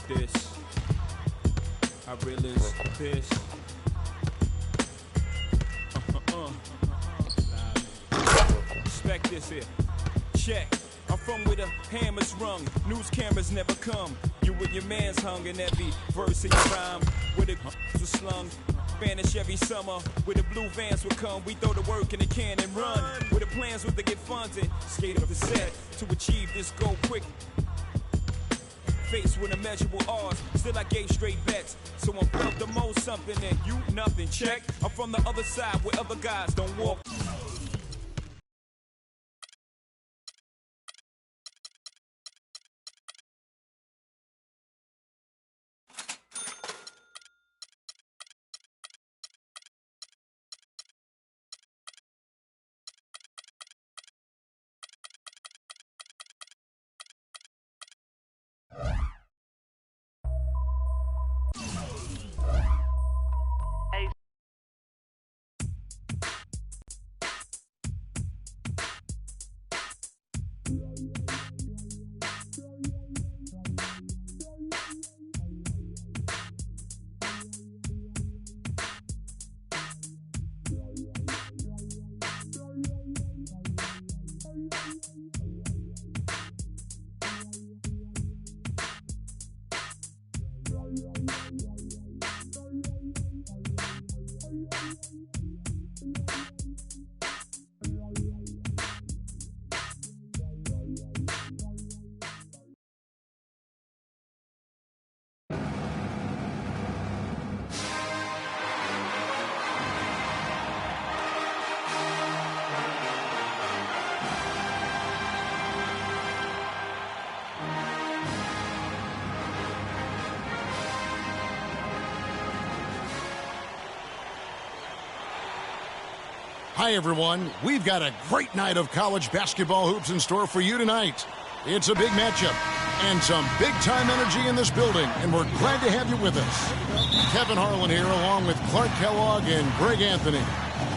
this. I realize this. Respect this here. Check. I'm from where the hammer's rung. News cameras never come. You and your man's hung in every verse of your rhyme. Where the was slung. Vanish every summer. Where the blue vans would come. We throw the work in the can and run. Where the plans was to get funds and skate up the set. To achieve this goal quick. Faced with immeasurable odds, still I gave straight bets. So I'm felt the most something and you nothing. Check. I'm from the other side where other guys don't walk. Hi, everyone. We've got a great night of college basketball hoops in store for you tonight. It's a big matchup and some big-time energy in this building, and we're glad to have you with us. Kevin Harlan here, along with Clark Kellogg and Greg Anthony.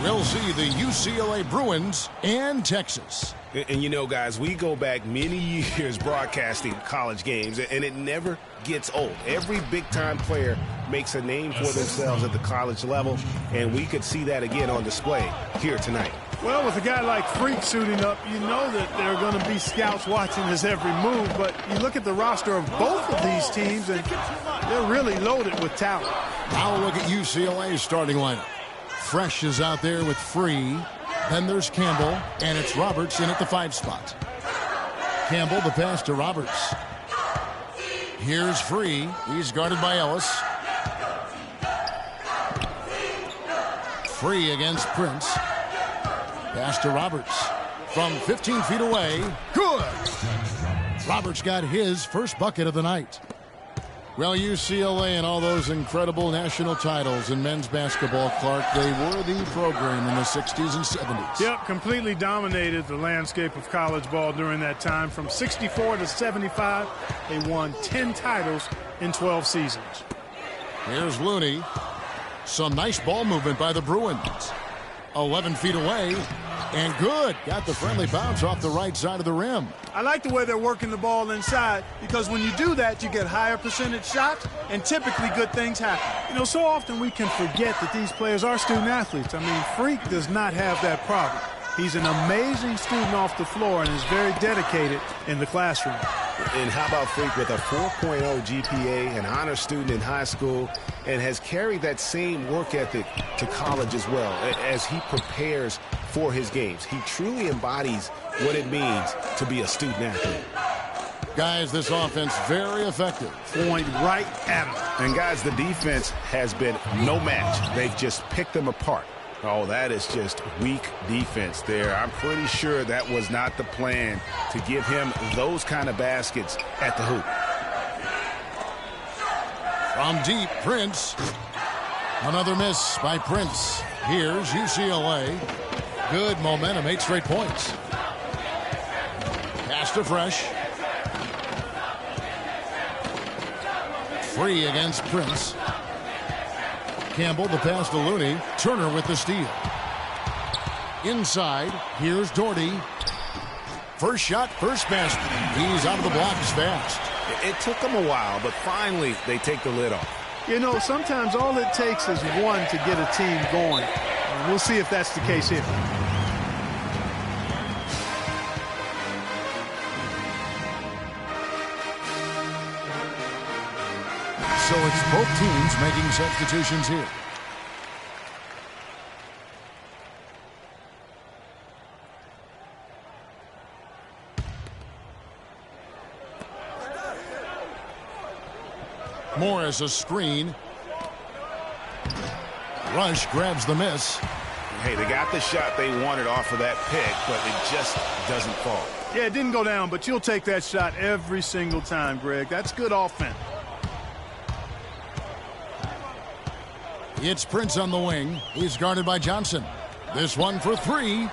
We'll see the UCLA Bruins and Texas. And you know, guys, we go back many years broadcasting college games, and it never gets old. Every big-time player makes a name for themselves at the college level, and we could see that again on display here tonight. Well, with a guy like Freak suiting up, you know that there are going to be scouts watching his every move, but you look at the roster of both of these teams, and they're really loaded with talent. Now look at UCLA's starting lineup. Fresh is out there with Free. Then there's Campbell, and it's Roberts in at the 5 spot. Campbell, the pass to Roberts. Here's Free. He's guarded by Ellis. Free against Prince. Pass to Roberts. From 15 feet away. Good! Roberts got his first bucket of the night. Well, UCLA and all those incredible national titles in men's basketball, Clark, they were the program in the 60s and 70s. Yep, completely dominated the landscape of college ball during that time. From 64 to 75, they won 10 titles in 12 seasons. Here's Looney. Some nice ball movement by the Bruins. 11 feet away, and good. Got the friendly bounce off the right side of the rim. I like the way they're working the ball inside, because when you do that, you get higher percentage shots, and typically good things happen. You know, so often we can forget that these players are student athletes. I mean, Freak does not have that problem. He's an amazing student off the floor and is very dedicated in the classroom. And how about Freak with a 4.0 GPA, an honor student in high school, and has carried that same work ethic to college as well as he prepares for his games. He truly embodies what it means to be a student athlete. Guys, this offense very effective. Point right at him. And guys, the defense has been no match. They've just picked them apart. Oh, that is just weak defense there. I'm pretty sure that was not the plan to give him those kind of baskets at the hoop. From deep, Prince. Another miss by Prince. Here's UCLA. Good momentum, 8 straight points. Pass to Fresh. Free against Prince. Campbell, the pass to Looney. Turner with the steal. Inside, here's Doherty. First shot, first basket. He's out of the blocks fast. It took them a while, but finally they take the lid off. You know, sometimes all it takes is one to get a team going. We'll see if that's the case here. So it's both teams making substitutions here. Morris a screen. Rush grabs the miss. Hey, they got the shot they wanted off of that pick, but it just doesn't fall. Yeah, it didn't go down, but you'll take that shot every single time, Greg. That's good offense. It's Prince on the wing. He's guarded by Johnson. This one for three.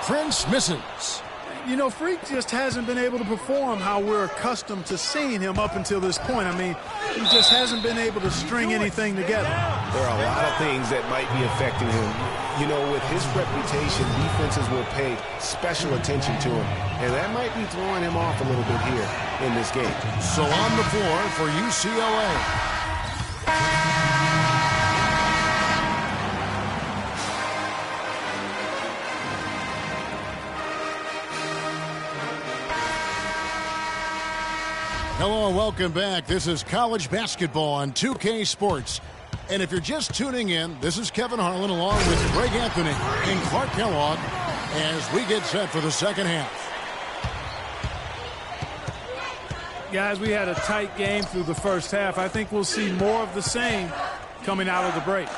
Prince misses. You know, Freak just hasn't been able to perform how we're accustomed to seeing him up until this point. I mean, he just hasn't been able to string anything together. There are a lot of things that might be affecting him. You know, with his reputation, defenses will pay special attention to him, and that might be throwing him off a little bit here in this game. So on the floor for UCLA. Hello and welcome back. This is college basketball on 2K Sports. And if you're just tuning in, this is Kevin Harlan along with Greg Anthony and Clark Kellogg as we get set for the second half. Guys, we had a tight game through the first half. I think we'll see more of the same coming out of the break.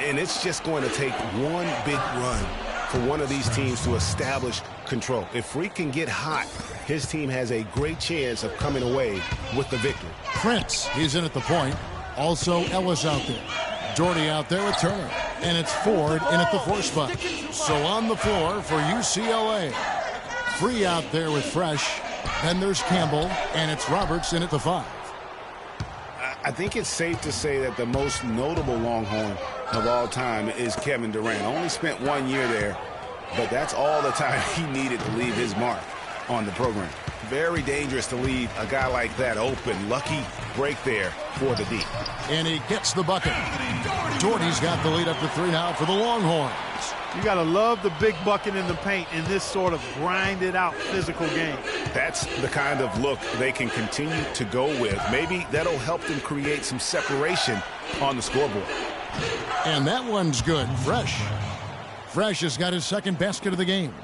And it's just going to take one big run for one of these teams to establish control. If Freak can get hot, his team has a great chance of coming away with the victory. Prince, he's in at the point. Also Ellis out there. Doherty out there with Turner. And it's Ford in at the 4 spot. So on the floor for UCLA. Free out there with Fresh. Then there's Campbell. And it's Roberts in at the 5. I think it's safe to say that the most notable Longhorn of all time is Kevin Durant. Only spent 1 year there, but that's all the time he needed to leave his mark on the program. Very dangerous to leave a guy like that open. Lucky break there for the D. And he gets the bucket. Doherty's got the lead up to 3 now for the Longhorns. You got to love the big bucket in the paint in this sort of grinded-out physical game. That's the kind of look they can continue to go with. Maybe that'll help them create some separation on the scoreboard. And that one's good. Fresh. Fresh has got his second basket of the game.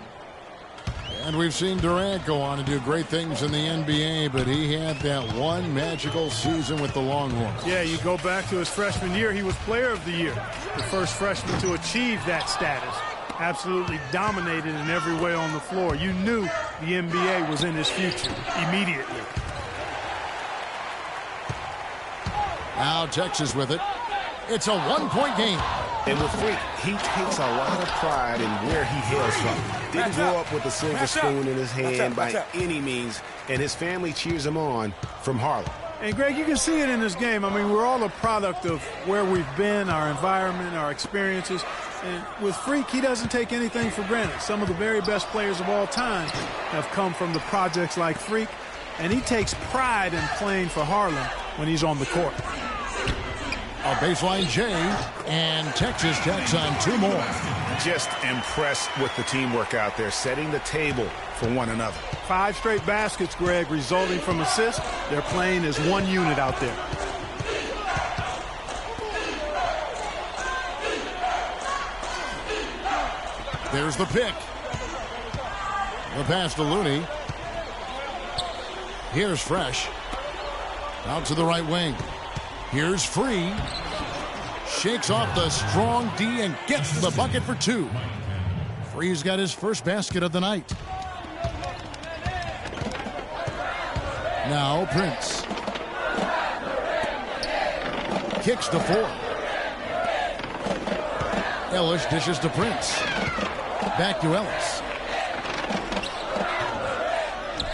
And we've seen Durant go on and do great things in the NBA, but he had that one magical season with the Longhorns. Yeah, you go back to his freshman year, he was player of the year. The first freshman to achieve that status. Absolutely dominated in every way on the floor. You knew the NBA was in his future immediately. Now Texas with it. It's a one-point game. And with Freak, he takes a lot of pride in where he hails from. Didn't grow up with a silver spoon in his hand by any means, and his family cheers him on from Harlem. And, Greg, you can see it in this game. I mean, we're all a product of where we've been, our environment, our experiences. And with Freak, he doesn't take anything for granted. Some of the very best players of all time have come from the projects like Freak, and he takes pride in playing for Harlem when he's on the court. A baseline J, and Texas tacks on 2 more. Just impressed with the teamwork out there, setting the table for one another. 5 straight baskets, Greg, resulting from assists. They're playing as one unit out there. There's the pick. The pass to Looney. Here's Fresh. Out to the right wing. Here's Free. Shakes off the strong D and gets the bucket for 2. Free's got his first basket of the night. Now Prince. Kicks to Ford. Ellis dishes to Prince. Back to Ellis.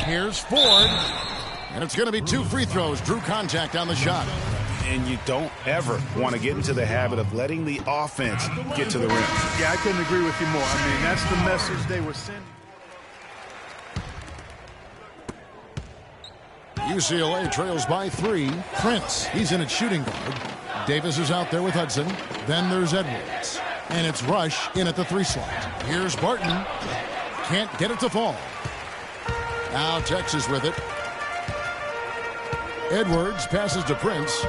Here's Ford. And it's going to be 2 free throws. Drew contact on the shot. And you don't ever want to get into the habit of letting the offense get to the rim. Yeah, I couldn't agree with you more. I mean, that's the message they were sending. UCLA trails by 3. Prince, he's in at shooting guard. Davis is out there with Hudson. Then there's Edwards. And it's Rush in at the 3 slot. Here's Barton. Can't get it to fall. Now Texas with it. Edwards passes to Prince.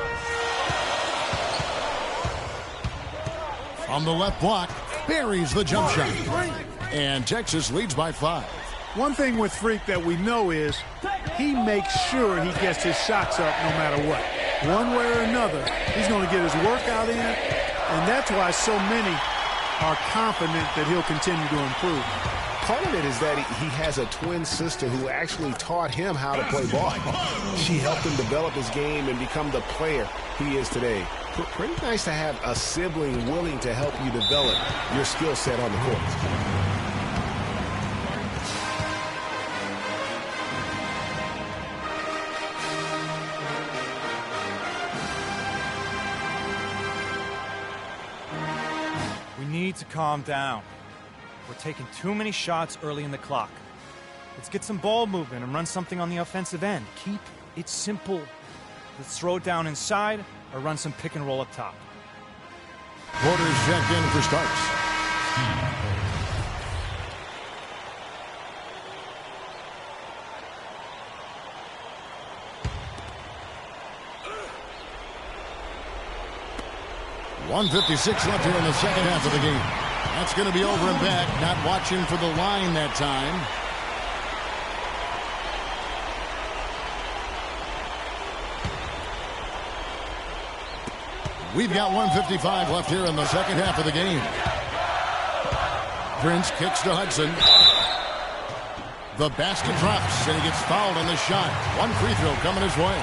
From the left block, buries the jump shot. And Texas leads by 5. One thing with Freak that we know is he makes sure he gets his shots up no matter what. One way or another, he's going to get his workout in, and that's why so many are confident that he'll continue to improve. Part of it is that he has a twin sister who actually taught him how to play ball. She helped him develop his game and become the player he is today. Pretty nice to have a sibling willing to help you develop your skill set on the court. We need to calm down. We're taking too many shots early in the clock. Let's get some ball movement and run something on the offensive end. Keep it simple. Let's throw it down inside or run some pick and roll up top. Porter's checked in for starts. .156 left here in the second half of the game. That's going to be over and back. Not watching for the line that time. We've got 1:55 left here in the second half of the game. Prince kicks to Hudson. The basket drops, and he gets fouled on the shot. One free throw coming his way.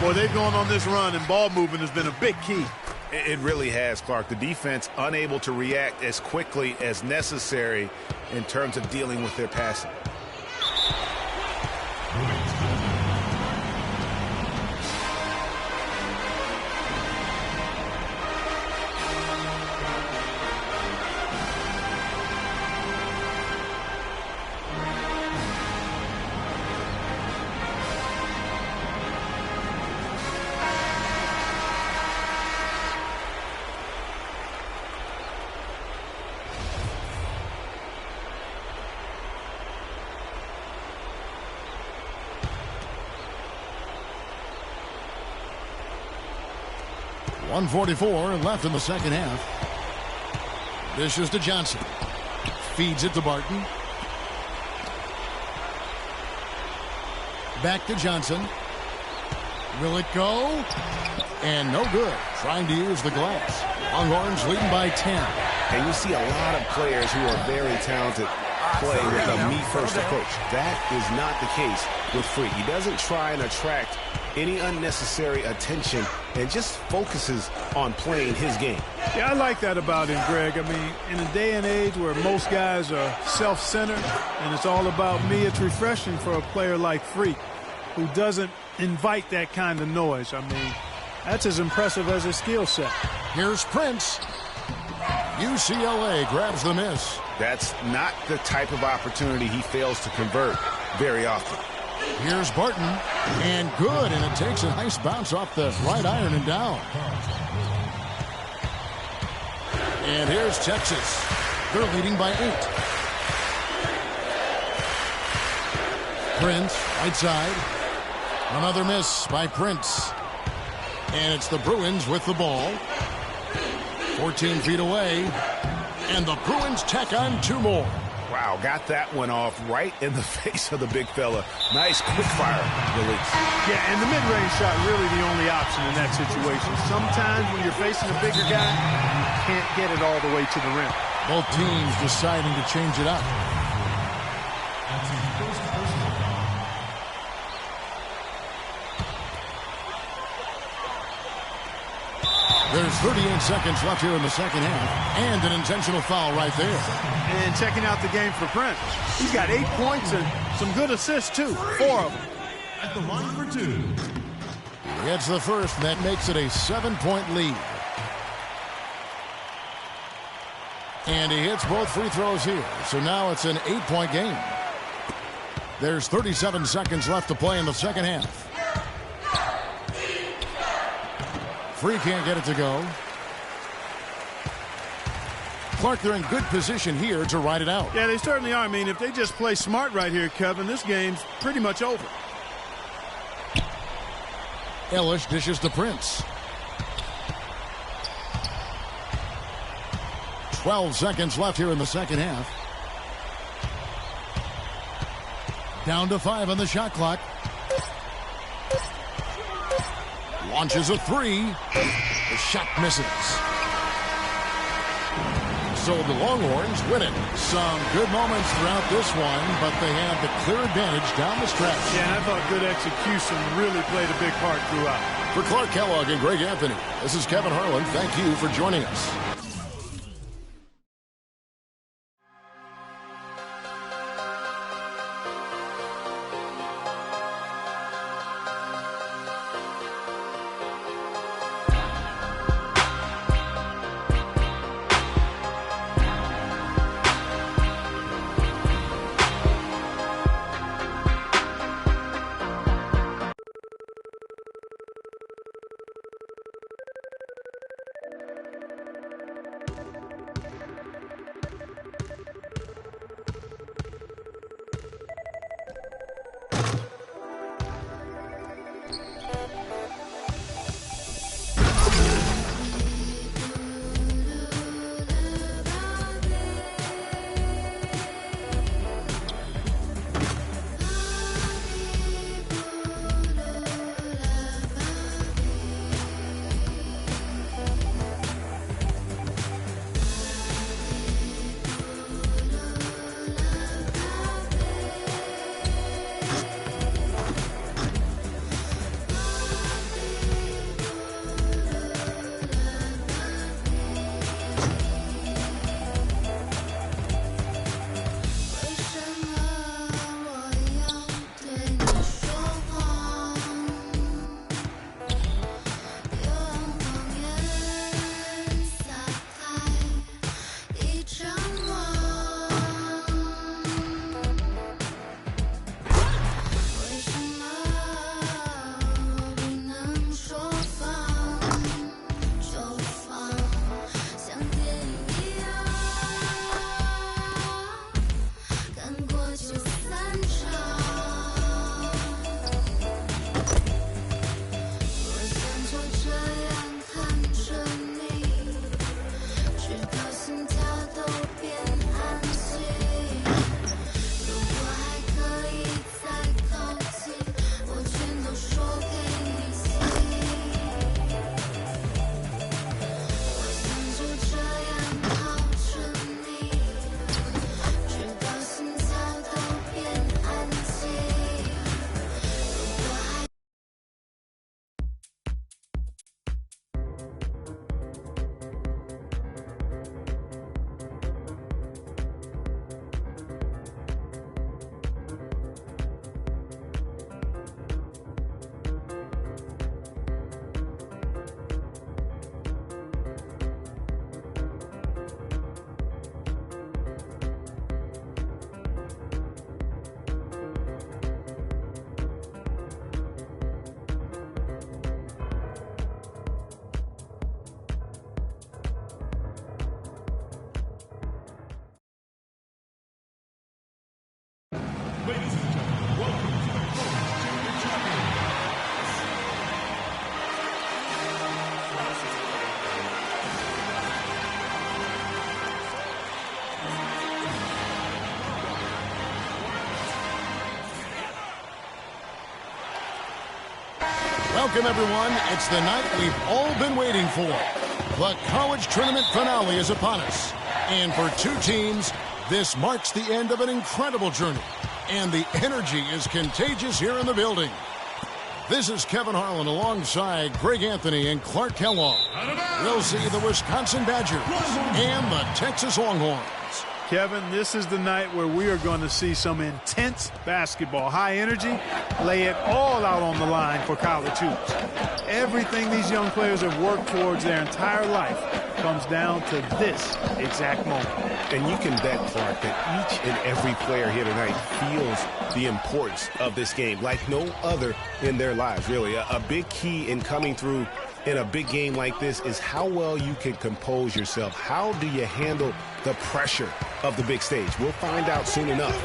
Boy, they've gone on this run, and ball movement has been a big key. It really has, Clark. The defense unable to react as quickly as necessary in terms of dealing with their passing. .144 left in the second half. This is to Johnson. Feeds it to Barton. Back to Johnson. Will it go? And no good. Trying to use the glass. Longhorns leading by 10. And you see a lot of players who are very talented play with a me-first approach. That is not the case with Freak. He doesn't try and attract any unnecessary attention and just focuses on playing his game. Yeah, I like that about him, Greg. I mean, in a day and age where most guys are self-centered and it's all about me, it's refreshing for a player like Freak who doesn't invite that kind of noise. I mean, that's as impressive as his skill set. Here's Prince. UCLA grabs the miss. That's not the type of opportunity he fails to convert very often. Here's Barton, and good, and it takes a nice bounce off the right iron and down. And here's Texas. They're leading by 8. Prince, right side. Another miss by Prince. And it's the Bruins with the ball. 14 feet away, and the Bruins tack on 2 more. Wow, got that one off right in the face of the big fella. Nice quick-fire release. Yeah, and the mid-range shot really the only option in that situation. Sometimes when you're facing a bigger guy, you can't get it all the way to the rim. Both teams deciding to change it up. There's 38 seconds left here in the second half, and an intentional foul right there. And checking out the game for Prince. He's got 8 points and some good assists, too. 4 of them. At the line for 2. It's the first, and that makes it a 7-point lead. And he hits both free throws here, so now it's an 8-point game. There's 37 seconds left to play in the second half. Free can't get it to go. Clark, they're in good position here to ride it out. Yeah, they certainly are. I mean, if they just play smart right here, Kevin, this game's pretty much over. Ellis dishes to Prince. 12 seconds left here in the second half. Down to 5 on the shot clock. Launches a 3. The shot misses. So the Longhorns win it. Some good moments throughout this one, but they have the clear advantage down the stretch. Yeah, and I thought good execution really played a big part throughout. For Clark Kellogg and Greg Anthony, this is Kevin Harlan. Thank you for joining us. Ladies and gentlemen, welcome to the College Junior Champions. Welcome, everyone. It's the night we've all been waiting for. The college tournament finale is upon us. And for two teams, this marks the end of an incredible journey. And the energy is contagious here in the building. This is Kevin Harlan alongside Greg Anthony and Clark Kellogg. We'll see the Wisconsin Badgers and the Texas Longhorns. Kevin, this is the night where we are going to see some intense basketball. High energy, lay it all out on the line for college hoops. Everything these young players have worked towards their entire life comes down to this exact moment. And you can bet, Clark, that each and every player here tonight feels the importance of this game like no other in their lives, really. A big key in coming through in a big game like this is how well you can compose yourself. How do you handle the pressure of the big stage? We'll find out soon enough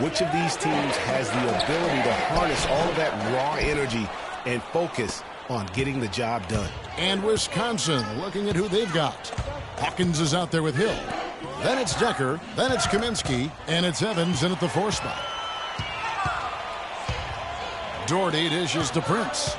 which of these teams has the ability to harness all of that raw energy and focus on getting the job done. And Wisconsin looking at who they've got. Hawkins is out there with Hill. Then it's Decker. Then it's Kaminsky. And it's Evans in at the 4 spot. Doherty dishes to Prince.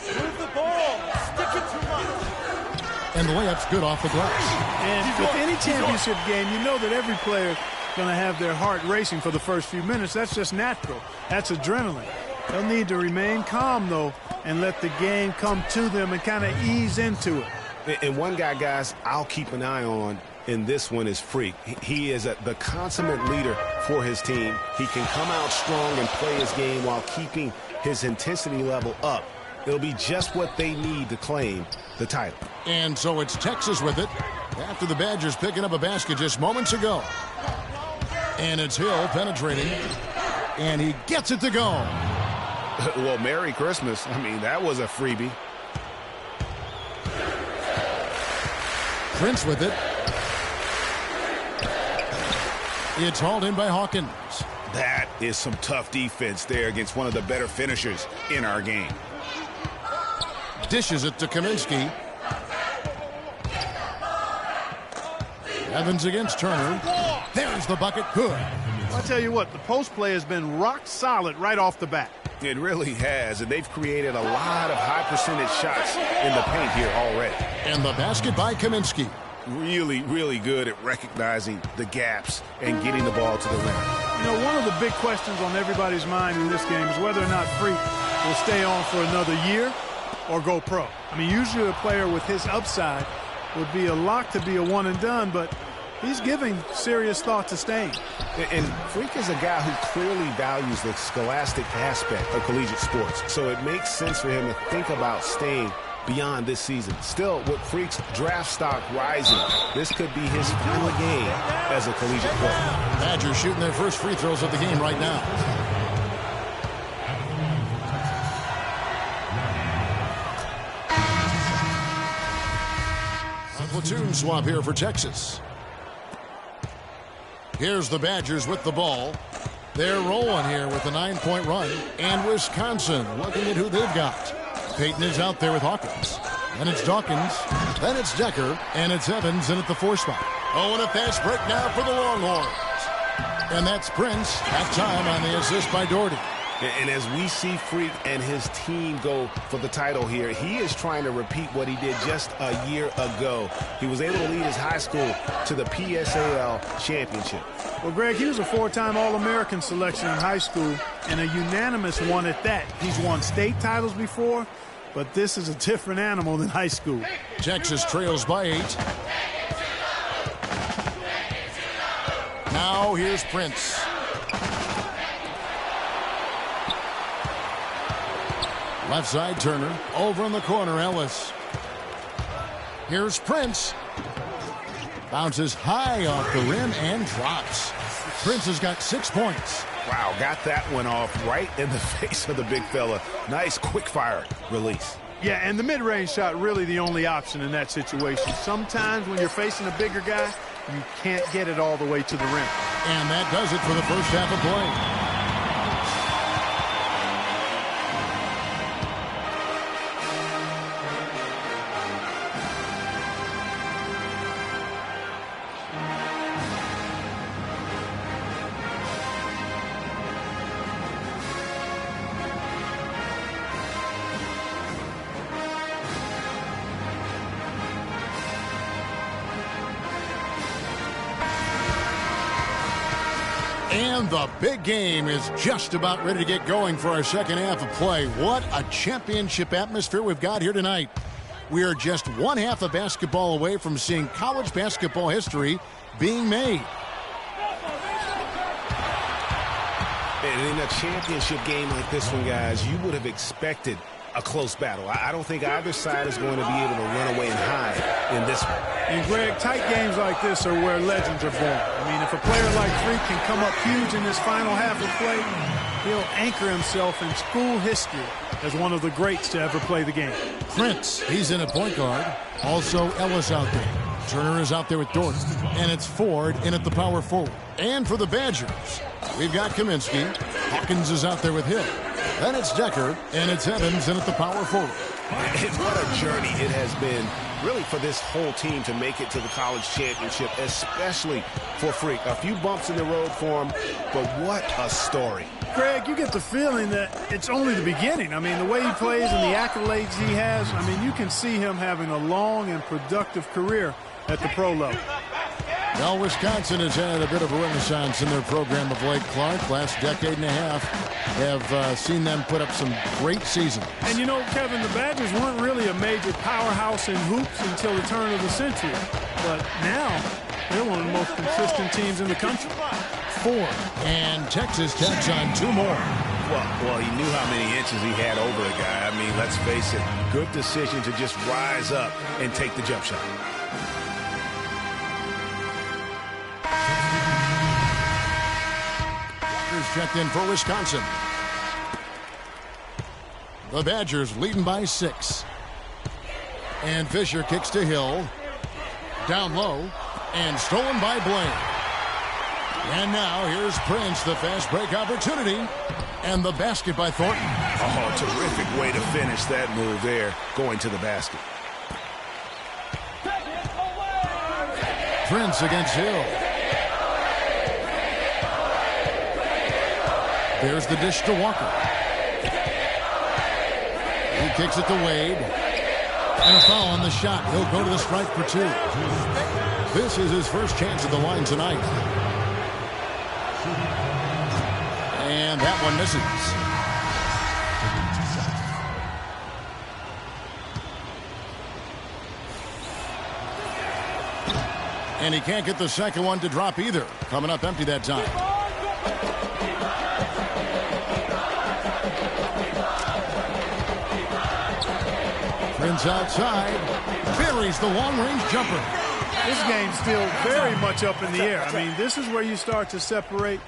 Move the ball. Stick it too much. And the layup's good off the glass. And with any championship game, you know that every player going to have their heart racing for the first few minutes. That's just natural. That's adrenaline. They'll need to remain calm, though, and let the game come to them and kind of ease into it. And one guy, guys, I'll keep an eye on in this one is Freak. He is the consummate leader for his team. He can come out strong and play his game while keeping his intensity level up. It'll be just what they need to claim the title. And so it's Texas with it after the Badgers picking up a basket just moments ago. And it's Hill penetrating. And he gets it to go. Well, Merry Christmas. I mean, that was a freebie. Prince with it. It's hauled in by Hawkins. That is some tough defense there against one of the better finishers in our game. Dishes it to Kaminsky. Evans against Turner. There's the bucket. Good. I'll tell you what, the post play has been rock solid right off the bat. It really has, and they've created a lot of high percentage shots in the paint here already. And the basket by Kaminsky. Really, really good at recognizing the gaps and getting the ball to the rim. You know, one of the big questions on everybody's mind in this game is whether or not Freak will stay on for another year or go pro. I mean, usually a player with his upside would be a lock to be a one and done, but he's giving serious thought to staying. And Freak is a guy who clearly values the scholastic aspect of collegiate sports, so it makes sense for him to think about staying beyond this season. Still, with Freak's draft stock rising, this could be his final game as a collegiate player. Badgers shooting their first free throws of the game right now. A platoon swap here for Texas. Here's the Badgers with the ball. They're rolling here with a 9-point run. And Wisconsin looking at who they've got. Peyton is out there with Hawkins. Then it's Dawkins. Then it's Decker. And it's Evans in at the 4 spot. Oh, and a fast break now for the Longhorns. And that's Prince at time on the assist by Doherty. And as we see Freak and his team go for the title here, he is trying to repeat what he did just a year ago. He was able to lead his high school to the PSAL championship. Well, Greg, he was a 4-time All-American selection in high school and a unanimous one at that. He's won state titles before, but this is a different animal than high school. Texas trails by 8. Now here's Prince. Left side, Turner. Over in the corner, Ellis. Here's Prince. Bounces high off the rim and drops. Prince has got 6 points. Wow, got that one off right in the face of the big fella. Nice quick fire release. Yeah, and the mid-range shot really the only option in that situation. Sometimes when you're facing a bigger guy, you can't get it all the way to the rim. And that does it for the first half of play. And the big game is just about ready to get going for our second half of play. What a championship atmosphere we've got here tonight. We are just one half of basketball away from seeing college basketball history being made. And in a championship game like this one, guys, you would have expected a close battle. I don't think either side is going to be able to run away and hide in this one. And, Greg, tight games like this are where legends are born. I mean, if a player like Freak can come up huge in this final half of play, he'll anchor himself in school history as one of the greats to ever play the game. Prince, he's in at point guard. Also Ellis out there. Turner is out there with Dort. And it's Ford in at the power forward. And for the Badgers, we've got Kaminsky. Hawkins is out there with Hill. Then it's Decker, and it's Evans in at the power forward. And what a journey it has been, really, for this whole team to make it to the college championship, especially for Freak. A few bumps in the road for him, but what a story. Greg, you get the feeling that it's only the beginning. I mean, the way he plays and the accolades he has, I mean, you can see him having a long and productive career at the pro level. Well, Wisconsin has had a bit of a renaissance in their program of late, Clark. Last decade and a half have seen them put up some great seasons. And you know, Kevin, the Badgers weren't really a major powerhouse in hoops until the turn of the century. But now, they're one of the most consistent teams in the country. 4. And Texas tacks on 2 more. Well, he knew how many inches he had over the guy. I mean, let's face it, good decision to just rise up and take the jump shot. Checked in for Wisconsin. The Badgers leading by 6. And Fisher kicks to Hill. Down low. And stolen by Blaine. And now here's Prince, the fast break opportunity. And the basket by Thornton. Oh, terrific way to finish that move there, going to the basket. Prince against Hill. There's the dish to Walker. He kicks it to Wade. And a foul on the shot. He'll go to the stripe for 2. This is his first chance at the line tonight. And that one misses. And he can't get the second one to drop either. Coming up empty that time. Prince outside, buries the long-range jumper. This game's still very much up in the air. I mean, this is where you start to separate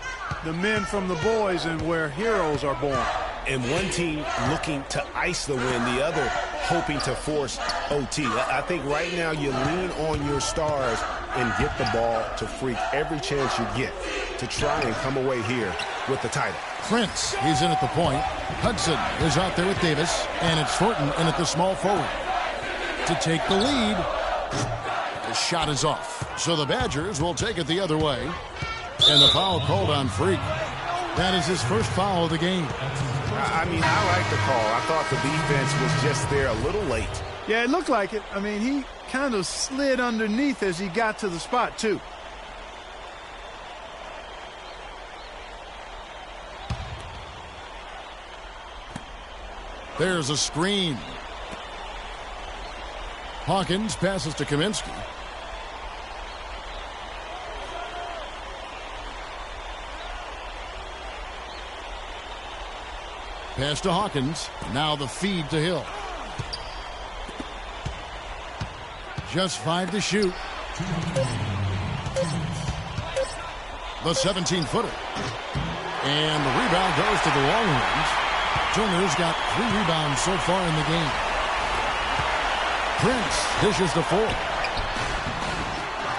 the men from the boys and where heroes are born. And one team looking to ice the win, the other hoping to force OT. I think right now you lean on your stars and get the ball to Freak every chance you get to try and come away here with the title. Prince, he's in at the point. Hudson is out there with Davis, and it's Thornton in at the small forward. To take the lead, the shot is off. So the Badgers will take it the other way. And the foul called on Freak. That is his first foul of the game. I mean, I like the call. I thought the defense was just there a little late. Yeah, it looked like it. I mean, he kind of slid underneath as he got to the spot, too. There's a screen. Hawkins passes to Kaminsky. Pass to Hawkins. Now the feed to Hill. Just 5 to shoot. The 17-footer. And the rebound goes to the long range. Turner's got 3 rebounds so far in the game. Prince dishes to 4.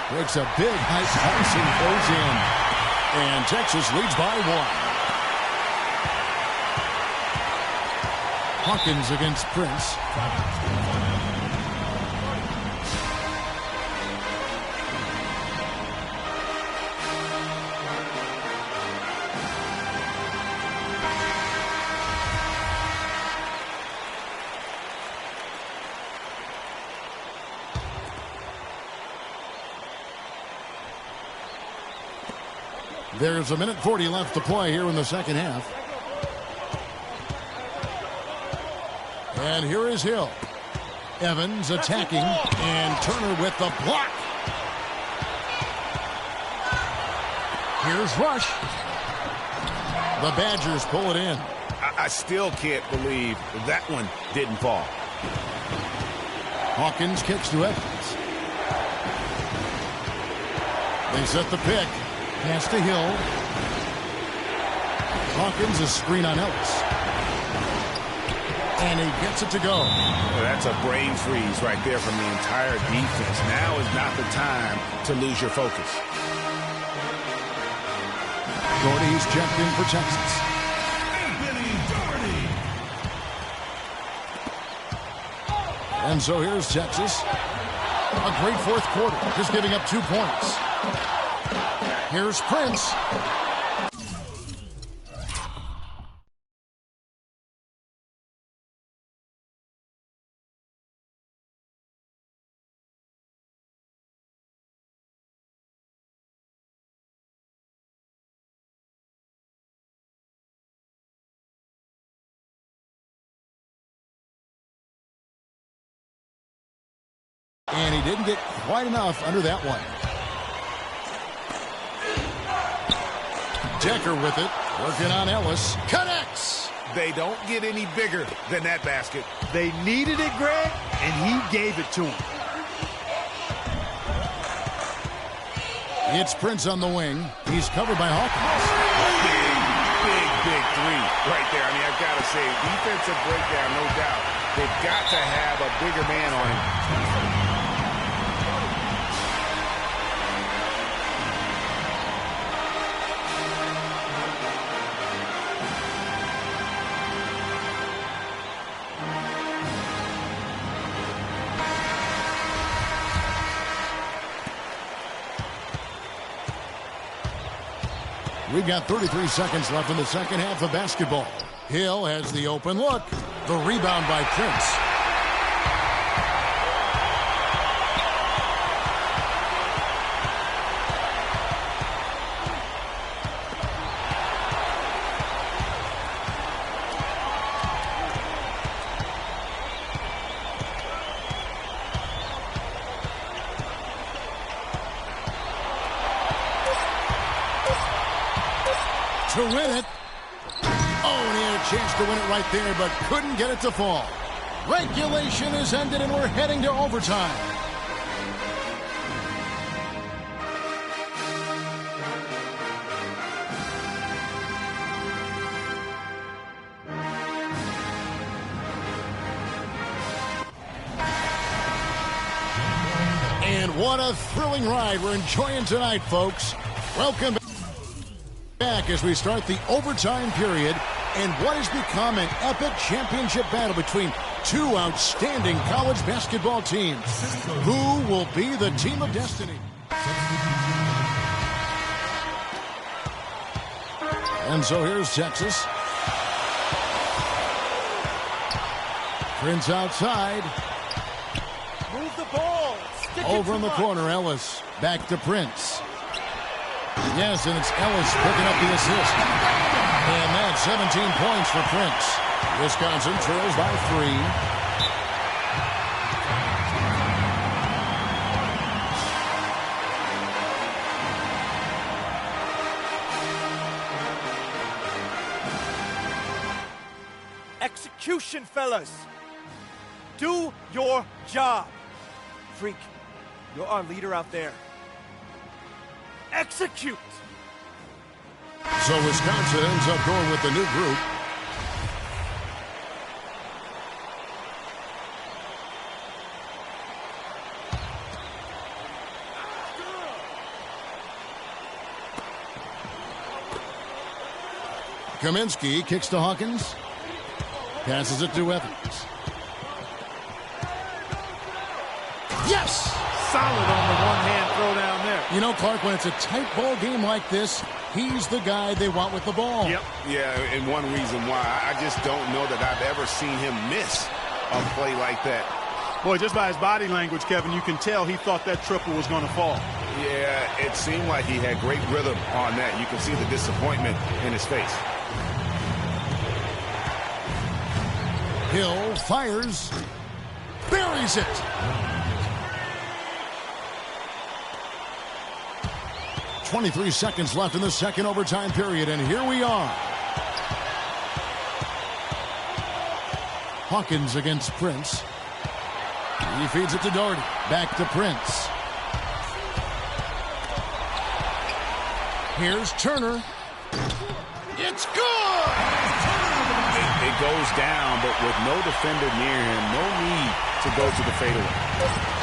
Breaks a big high pass and goes in. And Texas leads by 1. Hawkins against Prince. There's 1:40 left to play here in the second half. And here is Hill. Evans attacking, and Turner with the block. Here's Rush. The Badgers pull it in. I still can't believe that one didn't fall. Hawkins kicks to Evans. They set the pick. Pass to Hill. Hawkins is screen on Ellis. And he gets it to go. Well, that's a brain freeze right there from the entire defense. Now is not the time to lose your focus. Doherty's checked in for Texas. And so here's Texas. A great fourth quarter, just giving up 2 points. Here's Prince. And he didn't get quite enough under that one. Decker with it, working on Ellis. Connects! They don't get any bigger than that basket. They needed it, Greg, and he gave it to him. It's Prince on the wing. He's covered by Hawkins. Big three right there. I mean, I've got to say, defensive breakdown, no doubt. They've got to have a bigger man on him. We've got 33 seconds left in the second half of basketball. Hill has the open look. The rebound by Prince. To win it. Oh, and he had a chance to win it right there, but couldn't get it to fall. Regulation is ended, and we're heading to overtime. And what a thrilling ride we're enjoying tonight, folks. Welcome back as we start the overtime period and what has become an epic championship battle between two outstanding college basketball teams. Who will be the team of destiny? And so here's Texas. Prince outside. Move the ball. Over in the corner, Ellis. Back to Prince. Yes, and it's Ellis picking up the assist. And that's 17 points for Prince. Wisconsin trails by 3. Execution, fellas. Do your job. Freak, you're our leader out there. Execute! So Wisconsin ends up going with the new group. Kaminsky kicks to Hawkins. Passes it to Evans. Yes! Solid on the one-hand throw down there. You know, Clark, when it's a tight ball game like this, he's the guy they want with the ball. Yep. Yeah, and one reason why, I just don't know that I've ever seen him miss a play like that. Boy, just by his body language, Kevin, you can tell he thought that triple was going to fall. Yeah, it seemed like he had great rhythm on that. You can see the disappointment in his face. Hill fires. Buries it. 23 seconds left in the second overtime period, and here we are. Hawkins against Prince. He feeds it to Doherty. Back to Prince. Here's Turner. It's good! It goes down, but with no defender near him, no need to go to the fadeaway.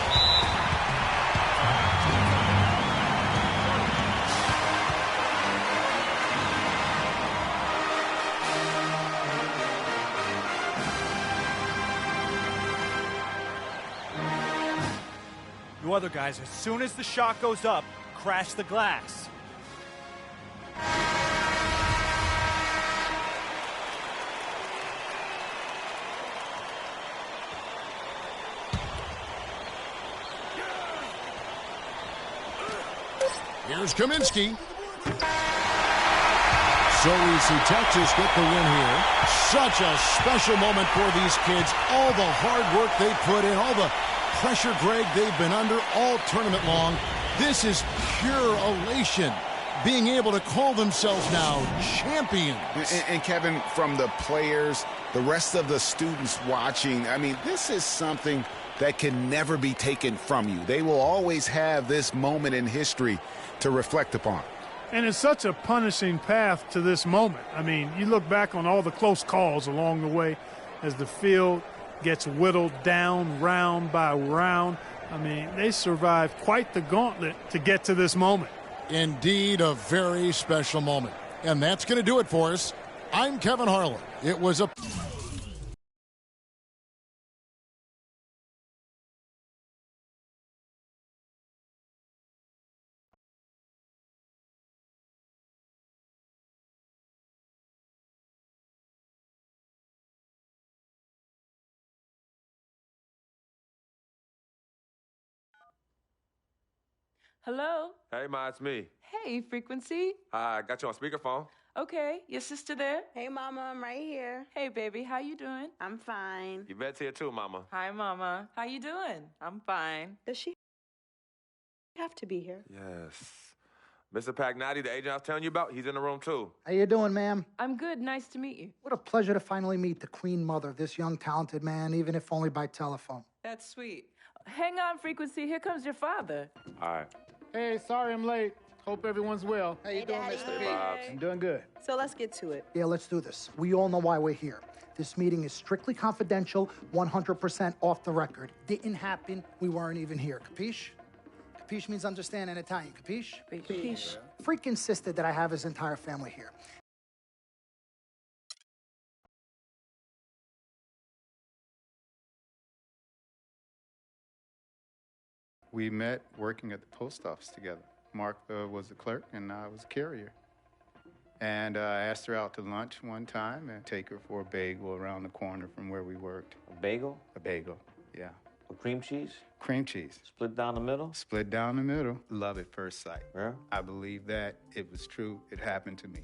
You other guys, as soon as the shot goes up, crash the glass. Here's Kaminsky. So we see Texas get the win here. Such a special moment for these kids. All the hard work they put in, all the pressure, Greg, they've been under all tournament long. This is pure elation, being able to call themselves now champions. And Kevin, from the players, the rest of the students watching, I mean, this is something that can never be taken from you. They will always have this moment in history to reflect upon. And it's such a punishing path to this moment. I mean, you look back on all the close calls along the way as the field gets whittled down round by round. I mean, they survived quite the gauntlet to get to this moment. Indeed, a very special moment. And that's going to do it for us. I'm Kevin Harlan. It was a... Hello? Hey, Ma, it's me. Hey, Frequency. Hi, I got you on speakerphone. Okay, your sister there? Hey, Mama, I'm right here. Hey, baby, how you doing? I'm fine. Yvette's here too, Mama. Hi, Mama. How you doing? I'm fine. Does she have to be here? Yes. Mr. Pagnotti, the agent I was telling you about, he's in the room too. How you doing, ma'am? I'm good. Nice to meet you. What a pleasure to finally meet the Queen Mother of this young, talented man, even if only by telephone. That's sweet. Hang on, Frequency. Here comes your father. All right. Hey, sorry I'm late. Hope everyone's well. How you doing, Mr. B? I'm doing good. So let's get to it. Yeah, let's do this. We all know why we're here. This meeting is strictly confidential, 100% off the record. Didn't happen. We weren't even here. Capiche? Capiche means understand in Italian. Capiche? Capiche. Freak insisted that I have his entire family here. We met working at the post office together. Mark was the clerk and I was a carrier. And I asked her out to lunch one time and take her for a bagel around the corner from where we worked. A bagel? A bagel, yeah. With cream cheese? Cream cheese. Split down the middle? Split down the middle. Love at first sight. Yeah? I believe that it was true. It happened to me.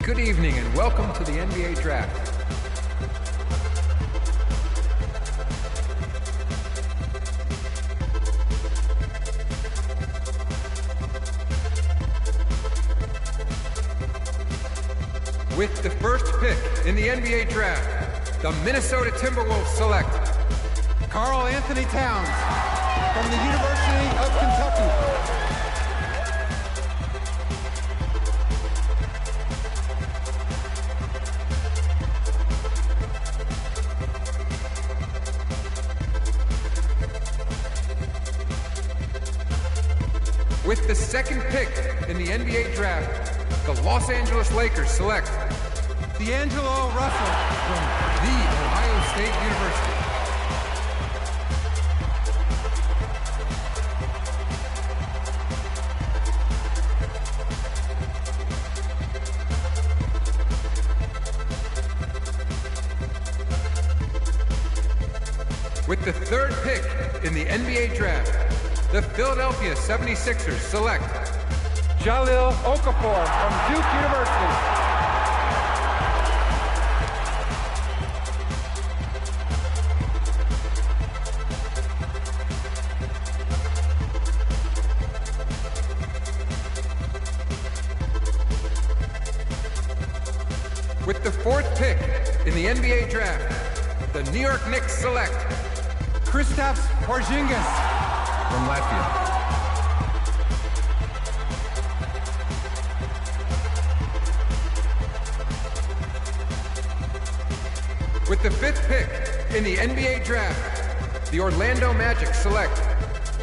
Good evening and welcome to the NBA Draft. With the first pick in the NBA Draft, the Minnesota Timberwolves select Karl Anthony Towns from the University of Kentucky. With the second pick in the NBA Draft, the Los Angeles Lakers select D'Angelo Russell from The Ohio State University. With the third pick in the NBA Draft, the Philadelphia 76ers select Jahlil Okafor from Duke University. With the 4th pick in the NBA draft, the New York Knicks select Kristaps Porzingis from Latvia. With the 5th pick in the NBA draft, the Orlando Magic select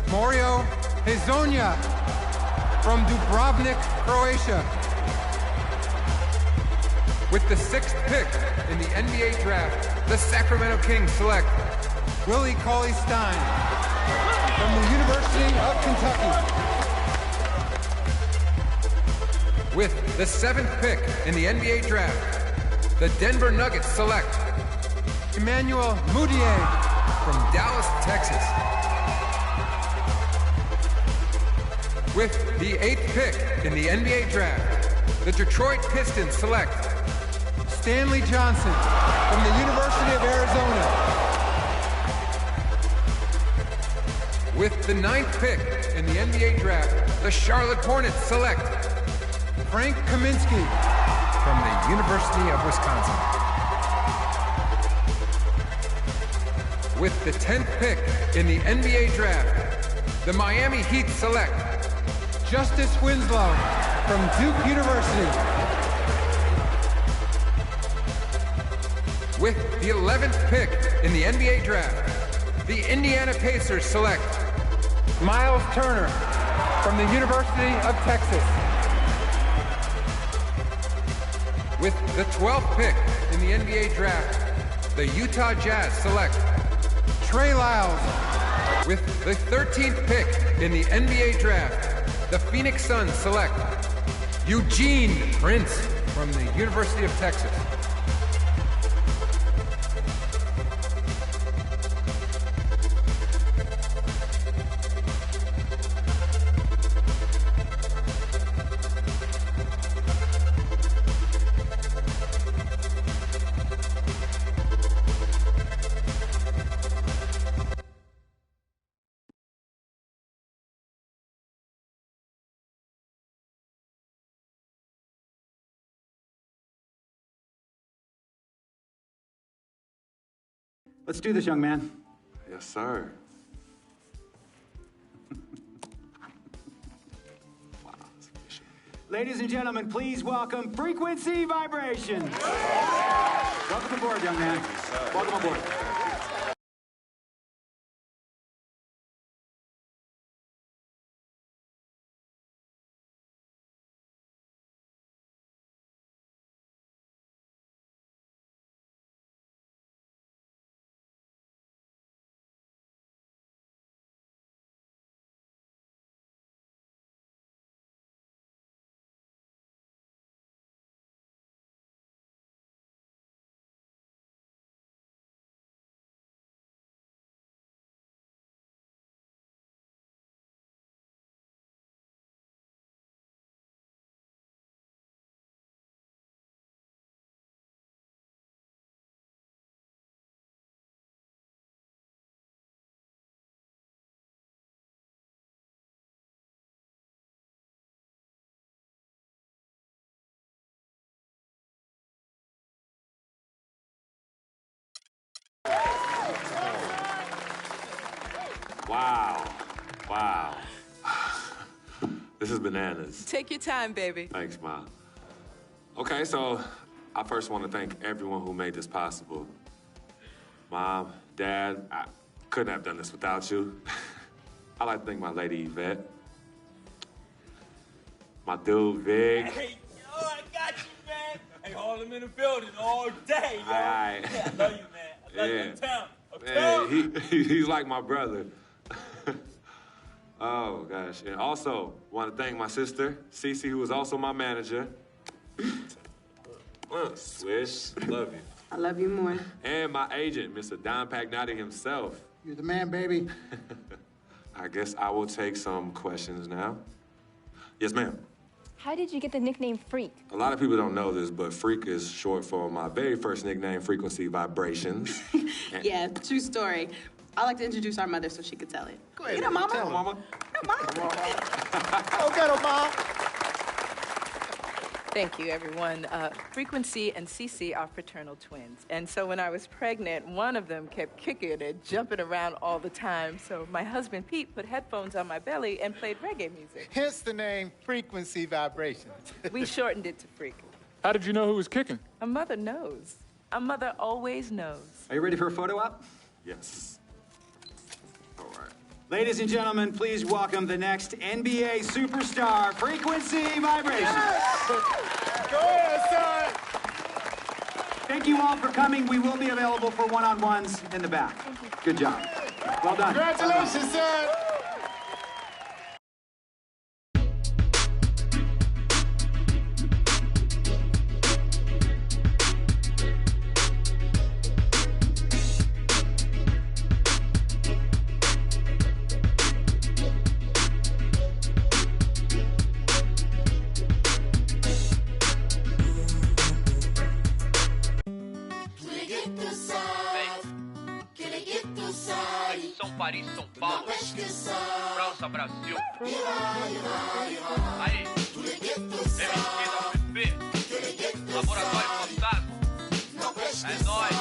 Mario Hezonja from Dubrovnik, Croatia. With the 6th pick in the NBA draft, the Sacramento Kings select Willie Cauley-Stein from the University of Kentucky. With the 7th pick in the NBA draft, the Denver Nuggets select Emmanuel Mudiay from Dallas, Texas. With the 8th pick in the NBA draft, the Detroit Pistons select Stanley Johnson from the University of Arizona. With the 9th pick in the NBA draft, the Charlotte Hornets select Frank Kaminsky from the University of Wisconsin. With the 10th pick in the NBA draft, the Miami Heat select Justice Winslow from Duke University. With the 11th pick in the NBA draft, the Indiana Pacers select Miles Turner from the University of Texas. With the 12th pick in the NBA draft, the Utah Jazz select Trey Lyles. With the 13th pick in the NBA draft, the Phoenix Suns select EugenePrince from the University of Texas. Let's do this, young man. Yes, sir. Ladies and gentlemen, please welcome Frequency Vibrations. Welcome aboard, young man. Welcome aboard. Wow. Wow. This is bananas. Take your time, baby. Thanks, Mom. Okay, so I first want to thank everyone who made this possible. Mom, Dad, I couldn't have done this without you. I'd like to thank my lady, Yvette. My dude, Vic. Hey, yo, I got you, man. Hey, hold him in the building all day, yo. Aye. Yeah, I love you, man. I love you in town. Man, he's like my brother. Oh, gosh. And also, want to thank my sister, Cece, who is also my manager. Swish, love you. I love you more. And my agent, Mr. Don Pagnotti himself. You're the man, baby. I guess I will take some questions now. Yes, ma'am. How did you get the nickname Freak? A lot of people don't know this, but Freak is short for my very first nickname, Frequency Vibrations. Yeah, true story. I like to introduce our mother so she could tell it. Go ahead. You know, Mama. Tell her, Mama. No, Mama. Go get her, Mom. Thank you, everyone. Frequency and Cece are fraternal twins. And so when I was pregnant, one of them kept kicking and jumping around all the time. So my husband, Pete, put headphones on my belly and played reggae music. Hence the name Frequency Vibrations. We shortened it to Freak. How did you know who was kicking? A mother knows. A mother always knows. Are you ready for a photo op? Yes. All right. Ladies and gentlemen, please welcome the next NBA superstar, Frequency Vibrations. Go ahead, son. Thank you all for coming. We will be available for one-on-ones in the back. Good job. Well done. Congratulations, son. Paris, São Paulo, França, Brasil. Aí, MSP, Laboratório Postado. É nóis.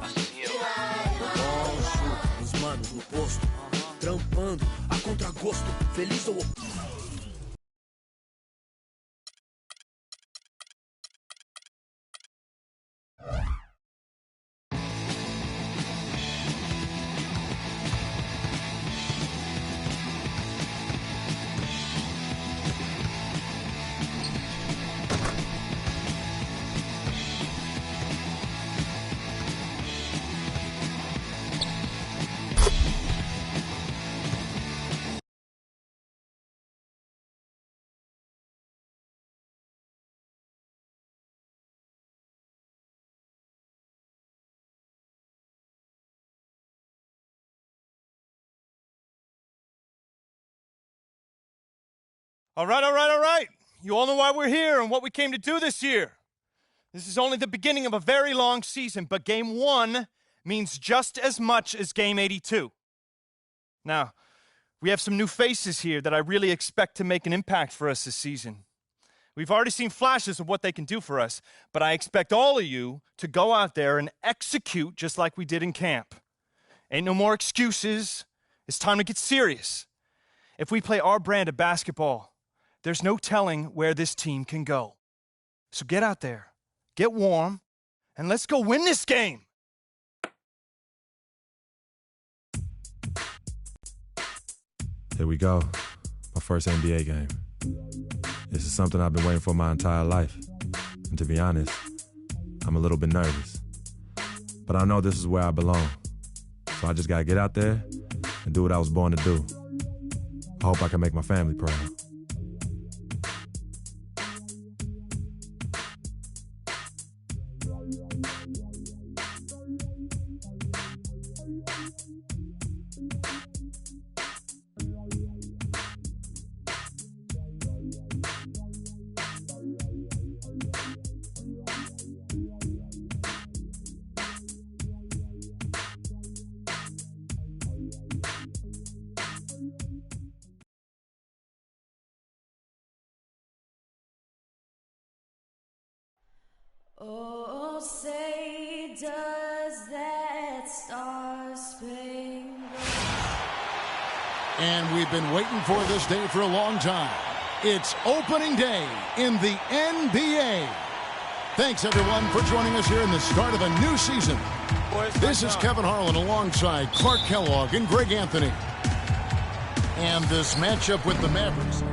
Assim, ó. Os manos no posto, trampando a contragosto, feliz ou... All right. You all know why we're here and what we came to do this year. This is only the beginning of a very long season, but Game 1 means just as much as Game 82. Now, we have some new faces here that I really expect to make an impact for us this season. We've already seen flashes of what they can do for us, but I expect all of you to go out there and execute just like we did in camp. Ain't no more excuses. It's time to get serious. If we play our brand of basketball, there's no telling where this team can go. So get out there, get warm, and let's go win this game. Here we go. My first NBA game. This is something I've been waiting for my entire life. And to be honest, I'm a little bit nervous. But I know this is where I belong. So I just gotta get out there and do what I was born to do. I hope I can make my family proud. Oh, say does that star-spangled... And we've been waiting for this day for a long time. It's opening day in the NBA. Thanks, everyone, for joining us here in the start of a new season. This is Kevin Harlan alongside Clark Kellogg and Greg Anthony. And this matchup with the Mavericks.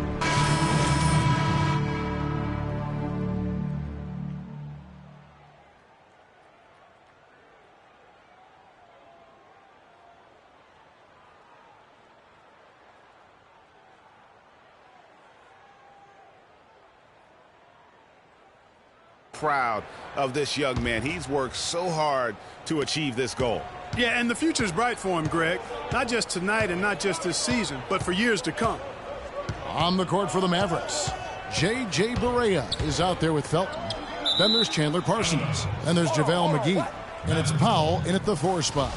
Proud of this young man. He's worked so hard to achieve this goal. Yeah, and the future's bright for him, Greg. Not just tonight and not just this season, but for years to come. On the court for the Mavericks, J.J. Barea is out there with Felton. Then there's Chandler Parsons. Then there's JaVale McGee. And it's Powell in at the 4 spot.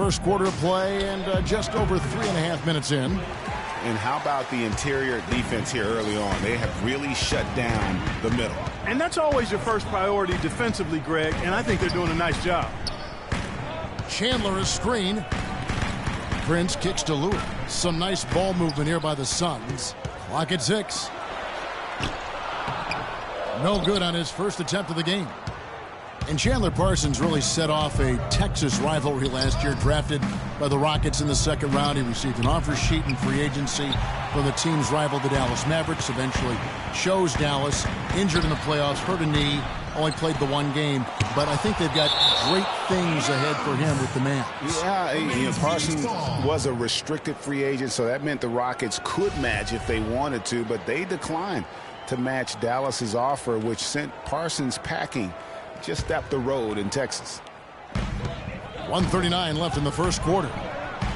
First quarter of play and just over 3.5 minutes in. And how about the interior defense here early on? They have really shut down the middle. And that's always your first priority defensively, Greg, and I think they're doing a nice job. Chandler is screen. Prince kicks to Lewis. Some nice ball movement here by the Suns. Clock at 6. No good on his first attempt of the game. And Chandler Parsons really set off a Texas rivalry last year, drafted by the Rockets in the second round. He received an offer sheet in free agency from the team's rival, the Dallas Mavericks. Eventually chose Dallas, injured in the playoffs, hurt a knee, only played the one game. But I think they've got great things ahead for him with the man. Yeah, Parsons was a restricted free agent, so that meant the Rockets could match if they wanted to, but they declined to match Dallas's offer, which sent Parsons packing just up the road in Texas. 1:39 left in the first quarter.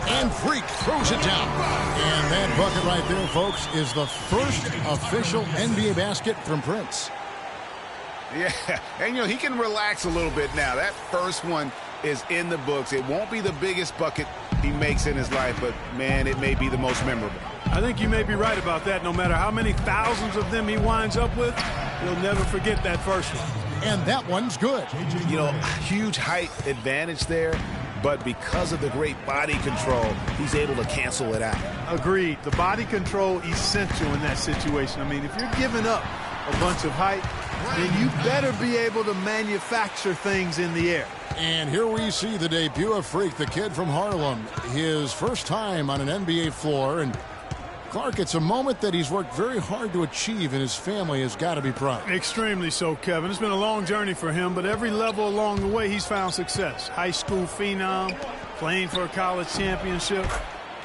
And Freak throws it down. And that bucket right there, folks, is the first official NBA basket from Prince. Yeah, and he can relax a little bit now. That first one is in the books. It won't be the biggest bucket he makes in his life, but, man, it may be the most memorable. I think you may be right about that. No matter how many thousands of them he winds up with, he'll never forget that first one. And that one's good. Huge height advantage there, but because of the great body control, he's able to cancel it out. Agreed. The body control essential in that situation. I mean, if you're giving up a bunch of height, then you better be able to manufacture things in the air. And here we see the debut of Freak, the kid from Harlem. His first time on an NBA floor. And Clark, it's a moment that he's worked very hard to achieve, and his family has got to be proud. Extremely so, Kevin. It's been a long journey for him, but every level along the way, he's found success. High school phenom, playing for a college championship.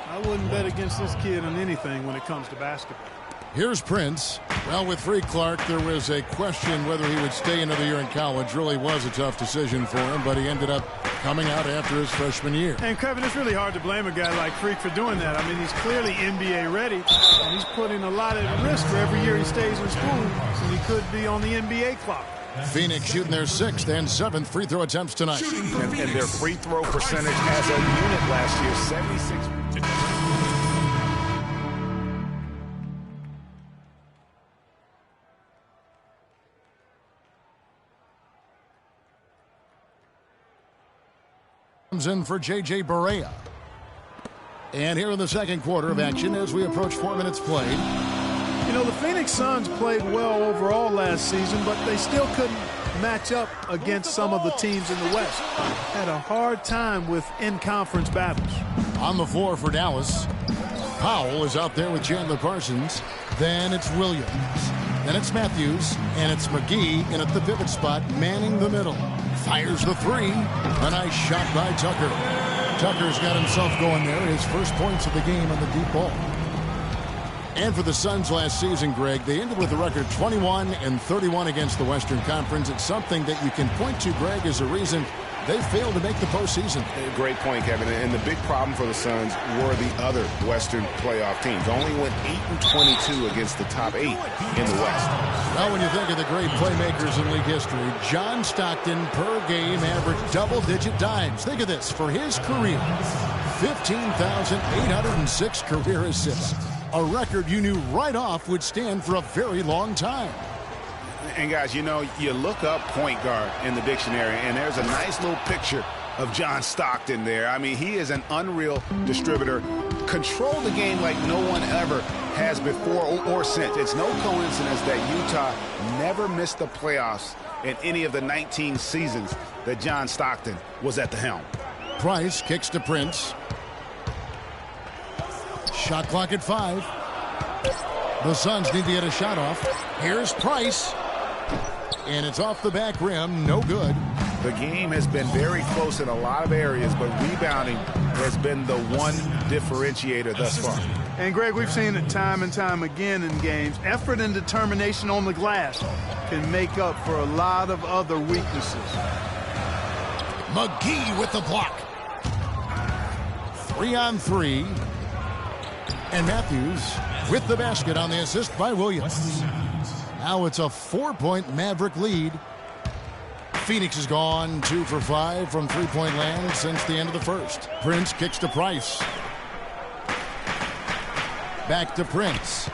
I wouldn't bet against this kid on anything when it comes to basketball. Here's Prince. Well, with Freak, Clark, there was a question whether he would stay another year in college. Really was a tough decision for him, but he ended up coming out after his freshman year. And, Kevin, it's really hard to blame a guy like Freak for doing that. I mean, he's clearly NBA ready, and he's putting a lot at risk for every year he stays in school, so he could be on the NBA clock. Phoenix shooting their 6th and 7th free throw attempts tonight. And their free throw percentage as a unit last year, 76%. Comes in for J.J. Barea. And here in the second quarter of action as we approach 4 minutes played. The Phoenix Suns played well overall last season, but they still couldn't match up against some of the teams in the West. Had a hard time with in-conference battles. On the floor for Dallas, Powell is out there with Chandler Parsons. Then it's Williams. Then it's Matthews. And it's McGee in at the pivot spot, manning the middle. Fires the three. A nice shot by Tucker. Tucker's got himself going there. His first points of the game on the deep ball. And for the Suns last season, Greg, they ended with a record 21-31 against the Western Conference. It's something that you can point to, Greg, as a reason they failed to make the postseason. Great point, Kevin. And the big problem for the Suns were the other Western playoff teams. Only went 8-22 against the top 8 in the West. Well, when you think of the great playmakers in league history, John Stockton per game averaged double-digit dimes. Think of this. For his career, 15,806 career assists. A record you knew right off would stand for a very long time. And, guys, you look up point guard in the dictionary, and there's a nice little picture of John Stockton there. I mean, he is an unreal distributor. Control the game like no one ever has before or since. It's no coincidence that Utah never missed the playoffs in any of the 19 seasons that John Stockton was at the helm. Price kicks to Prince. Shot clock at 5. The Suns need to get a shot off. Here's Price. And it's off the back rim. No good. The game has been very close in a lot of areas, but rebounding has been the one differentiator thus far. And, Greg, we've seen it time and time again in games. Effort and determination on the glass can make up for a lot of other weaknesses. McGee with the block. 3-on-3. And Matthews with the basket on the assist by Williams. Now it's a 4-point Maverick lead. Phoenix has gone 2 for 5 from three-point land since the end of the first. Prince kicks to Price. Back to Prince.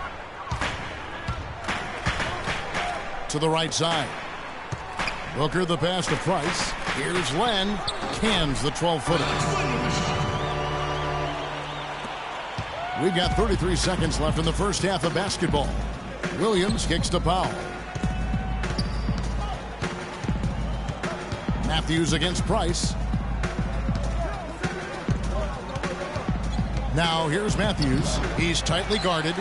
To the right side. Booker the pass to Price. Here's Len. Cans the 12-footer. We've got 33 seconds left in the first half of basketball. Williams kicks to Powell. Matthews against Price. Now here's Matthews. He's tightly guarded.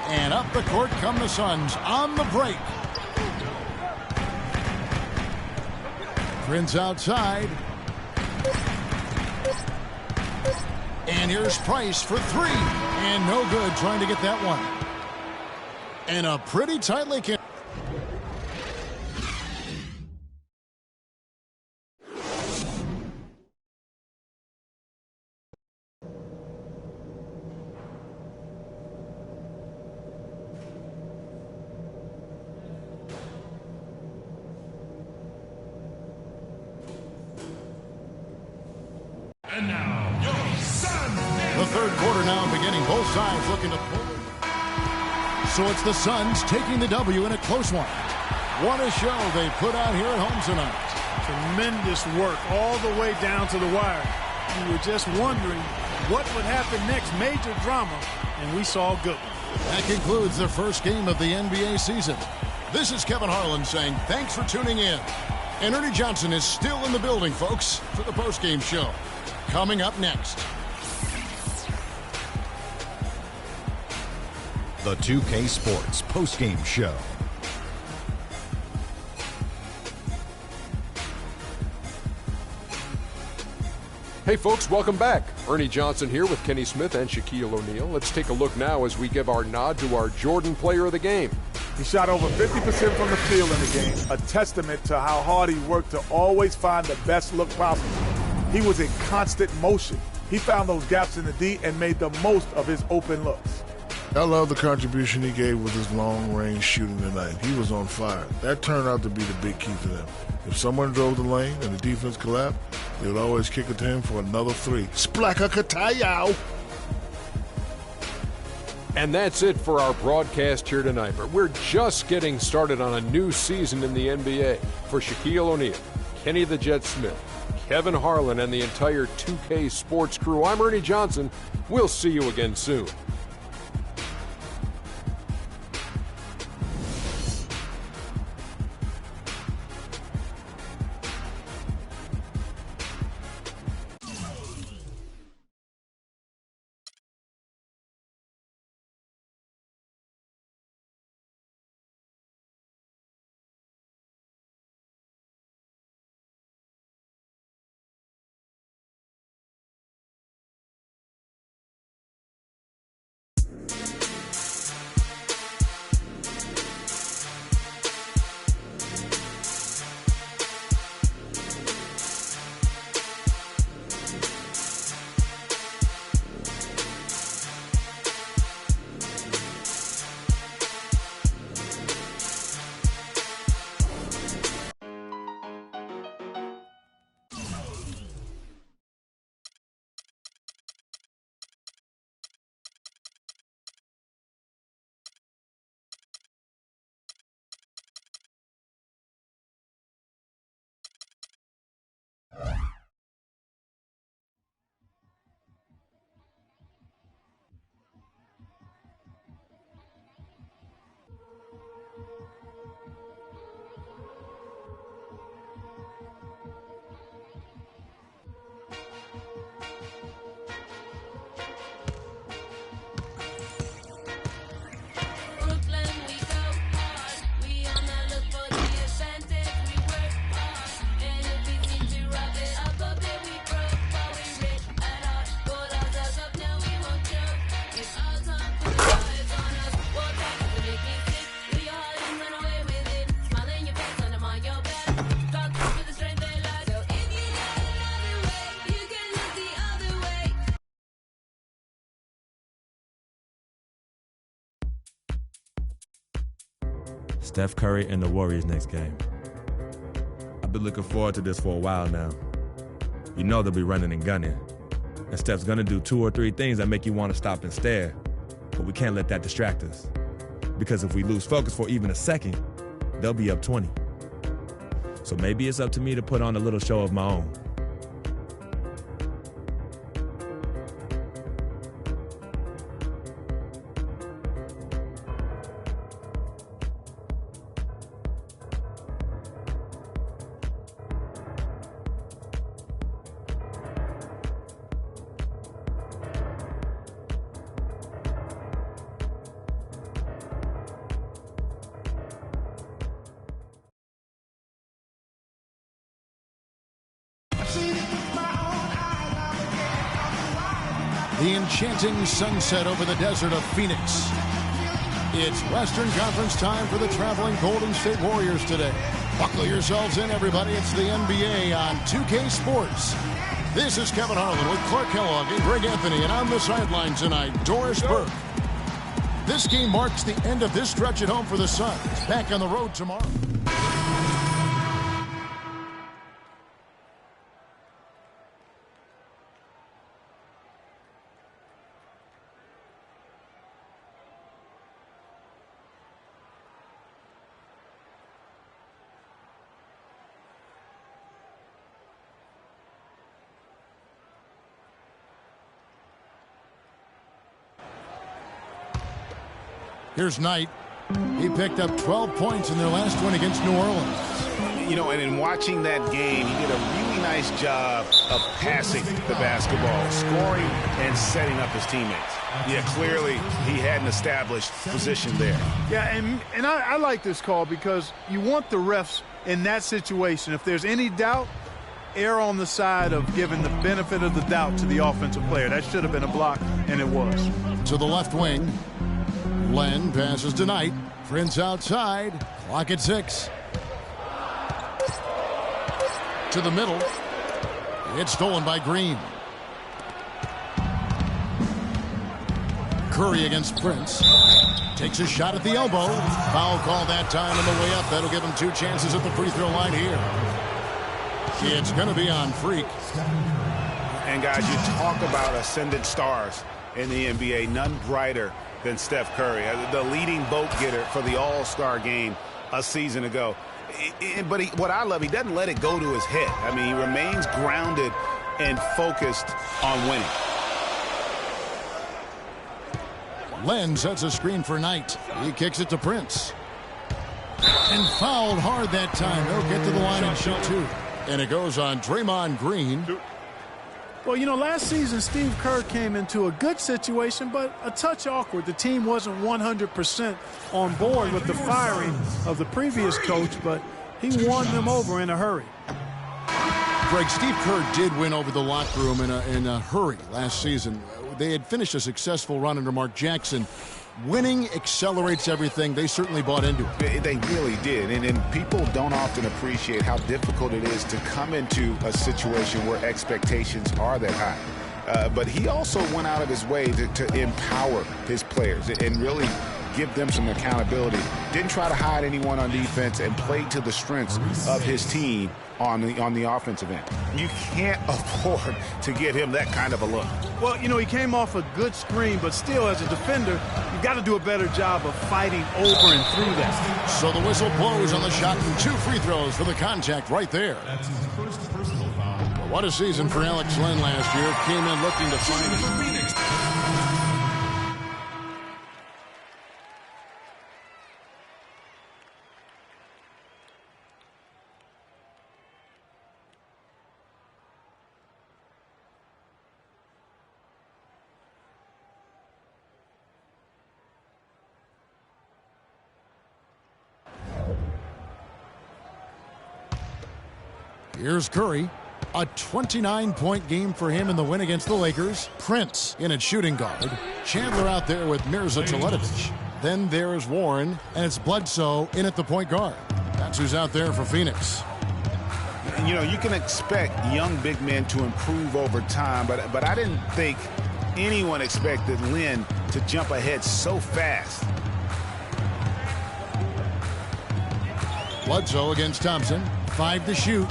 And up the court come the Suns on the break. Prince outside. And here's Price for three. And no good trying to get that one. And a pretty tightly kick. And now, your Suns. The third quarter now beginning. Both sides looking to pull. So it's the Suns taking the W in a close one. What a show they put out here at home tonight. Tremendous work all the way down to the wire. You were just wondering what would happen next. Major drama, and we saw a good one. That concludes the first game of the NBA season. This is Kevin Harlan saying thanks for tuning in. And Ernie Johnson is still in the building, folks, for the postgame show. Coming up next. The 2K Sports postgame show. Hey folks, welcome back. Ernie Johnson here with Kenny Smith and Shaquille O'Neal. Let's take a look now as we give our nod to our Jordan player of the game. He shot over 50% from the field in the game, a testament to how hard he worked to always find the best look possible. He was in constant motion. He found those gaps in the D and made the most of his open looks. I love the contribution he gave with his long-range shooting tonight. He was on fire. That turned out to be the big key for them. If someone drove the lane and the defense collapsed, they would always kick it to him for another three. Splaka Katayow! And that's it for our broadcast here tonight. But we're just getting started on a new season in the NBA. For Shaquille O'Neal, Kenny the Jet Smith, Kevin Harlan, and the entire 2K Sports crew, I'm Ernie Johnson. We'll see you again soon. Steph Curry and the Warriors next game. I've been looking forward to this for a while now. You know they'll be running and gunning. And Steph's gonna do 2 or 3 things that make you want to stop and stare. But we can't let that distract us. Because if we lose focus for even a second, they'll be up 20. So maybe it's up to me to put on a little show of my own. The enchanting sunset over the desert of Phoenix. It's Western Conference time for the traveling Golden State Warriors today. Buckle yourselves in, everybody. It's the NBA on 2K Sports. This is Kevin Harlan with Clark Kellogg and Greg Anthony, and on the sideline tonight, Doris Burke. This game marks the end of this stretch at home for the Suns. Back on the road tomorrow. Here's Knight. He picked up 12 points in their last win against New Orleans. You know, and in watching that game, he did a really nice job of passing the basketball, scoring and setting up his teammates. Yeah, clearly he had an established position there. Yeah, and I like this call because you want the refs in that situation. If there's any doubt, err on the side of giving the benefit of the doubt to the offensive player. That should have been a block, and it was. To the left wing. Len passes to Knight. Prince outside. Clock at 6. To the middle. It's stolen by Green. Curry against Prince. Takes a shot at the elbow. Foul call that time on the way up. That'll give him 2 chances at the free throw line here. It's going to be on Freak. And guys, you talk about ascendant stars in the NBA. None brighter than Steph Curry, the leading vote getter for the All-Star game a season ago. But what I love, he doesn't let it go to his head. I mean, he remains grounded and focused on winning. Len sets a screen for Knight. He kicks it to Prince. And fouled hard that time. They'll get to the line and shoot 2. And it goes on Draymond Green. Well, you know, last season, Steve Kerr came into a good situation, but a touch awkward. The team wasn't 100% on board with the firing of the previous coach, but he won them over in a hurry. Greg, Steve Kerr did win over the locker room in a hurry last season. They had finished a successful run under Mark Jackson. Winning accelerates everything. They certainly bought into it. They really did. And people don't often appreciate how difficult it is to come into a situation where expectations are that high. But he also went out of his way to empower his players and really give them some accountability. Didn't try to hide anyone on defense and played to the strengths of his team on the offensive end. You can't afford to give him that kind of a look. Well, you know, he came off a good screen, but still, as a defender, you've got to do a better job of fighting over and through that. So the whistle blows on the shot and 2 free throws for the contact right there. That's his first personal foul. Well, what a season for Alex Len last year. Came in looking to find it. Here's Curry. A 29-point game for him in the win against the Lakers. Prince in at shooting guard. Chandler out there with Mirza Teletovic. Then there's Warren, and it's Bledsoe in at the point guard. That's who's out there for Phoenix. You know, you can expect young big men to improve over time, but I didn't think anyone expected Len to jump ahead so fast. Bledsoe against Thompson. 5 to shoot.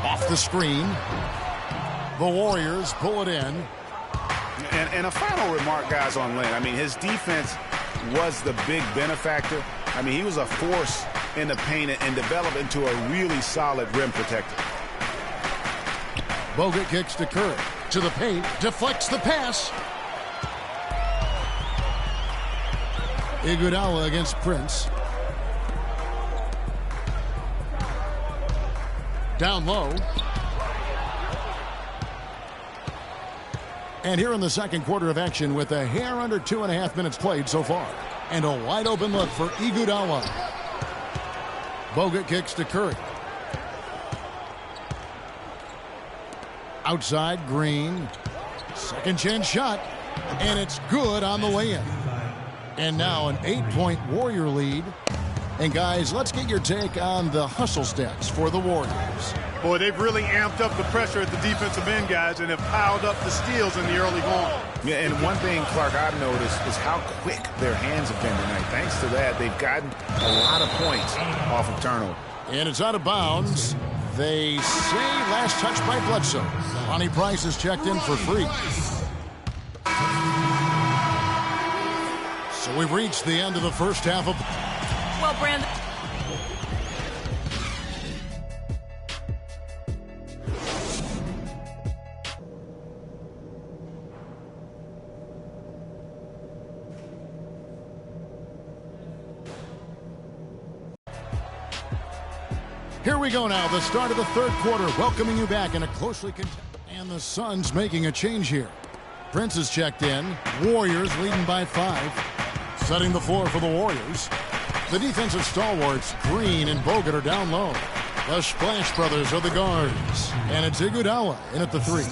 Off the screen. The Warriors pull it in. And a final remark, guys, on Lynn. I mean, his defense was the big benefactor. I mean, he was a force in the paint and developed into a really solid rim protector. Bogut kicks to Curry. To the paint. Deflects the pass. Iguodala against Prince. Down low. And here in the second quarter of action with a hair under 2.5 minutes played so far. And a wide open look for Iguodala. Bogut kicks to Curry. Outside, Green. Second chance shot. And it's good on the way-in. And now an 8-point Warrior lead. And guys, let's get your take on the hustle stats for the Warriors. Boy, they've really amped up the pressure at the defensive end, guys, and have piled up the steals in the early going. Yeah, and one thing, Clark, I've noticed is how quick their hands have been tonight. Thanks to that, they've gotten a lot of points off of turnover. And it's out of bounds. They say last touch by Bledsoe. Lonnie Price is checked in for free. So we've reached the end of the first half of... Well, Brandon... Here we go now, the start of the third quarter, welcoming you back in a closely contested... And the Suns making a change here. Prince is checked in. Warriors leading by 5. Setting the floor for the Warriors. The defensive stalwarts, Green and Bogut, are down low. The Splash Brothers are the guards. And it's Iguodala in at the 3.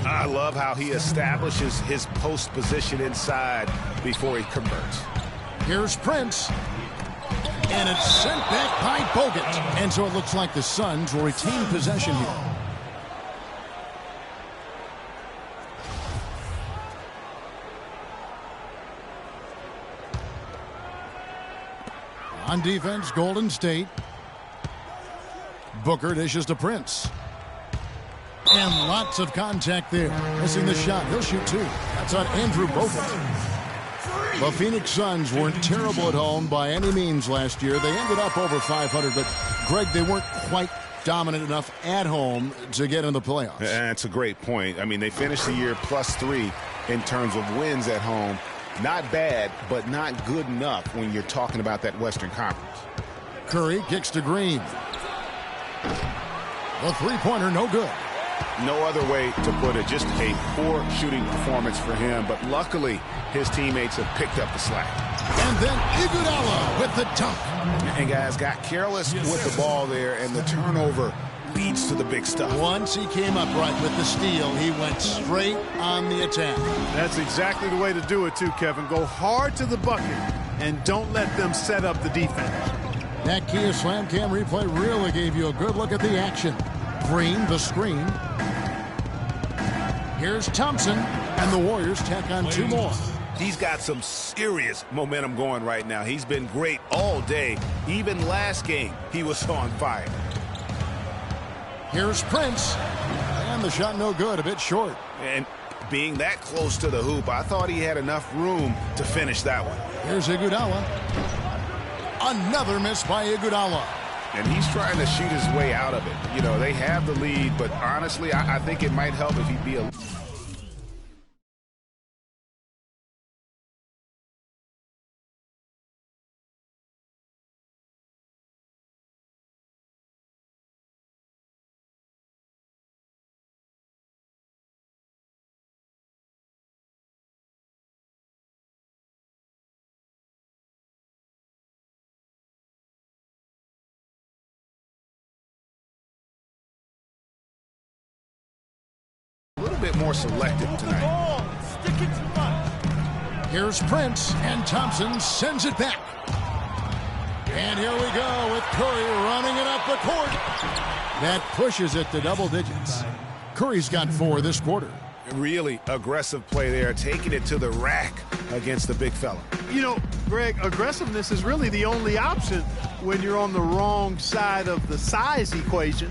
I love how he establishes his post position inside before he converts. Here's Prince. And it's sent back by Bogut. And so it looks like the Suns will retain possession here. On defense, Golden State. Booker dishes to Prince. And lots of contact there. Missing the shot. He'll shoot 2. That's on Andrew Bogut. The Phoenix Suns weren't terrible at home by any means last year. They ended up over 500, but, Greg, they weren't quite dominant enough at home to get in the playoffs. That's a great point. I mean, they finished the year +3 in terms of wins at home. Not bad, but not good enough when you're talking about that Western Conference. Curry kicks to Green. The three-pointer, no good. No other way to put it. Just a poor shooting performance for him, but luckily his teammates have picked up the slack. And then Iguodala with the dunk. And guys got careless with the ball there, and the turnover leads to the big stuff. Once he came upright with the steal, he went straight on the attack. That's exactly the way to do it too, Kevin. Go hard to the bucket and don't let them set up the defense. That Kia Slam Cam replay really gave you a good look at the action. Green, the screen. Here's Thompson, and the Warriors tack on 2 more. He's got some serious momentum going right now. He's been great all day. Even last game, he was on fire. Here's Prince. And the shot no good, a bit short. And being that close to the hoop, I thought he had enough room to finish that one. Here's Iguodala. Another miss by Iguodala. And he's trying to shoot his way out of it. You know, they have the lead, but honestly, I think it might help if he'd be a... bit more selective tonight. Here's Prince, and Thompson sends it back. And here we go with Curry running it up the court. That pushes it to double digits. Curry's got 4 this quarter. Really aggressive play there, taking it to the rack against the big fella. You know, Greg, aggressiveness is really the only option when you're on the wrong side of the size equation.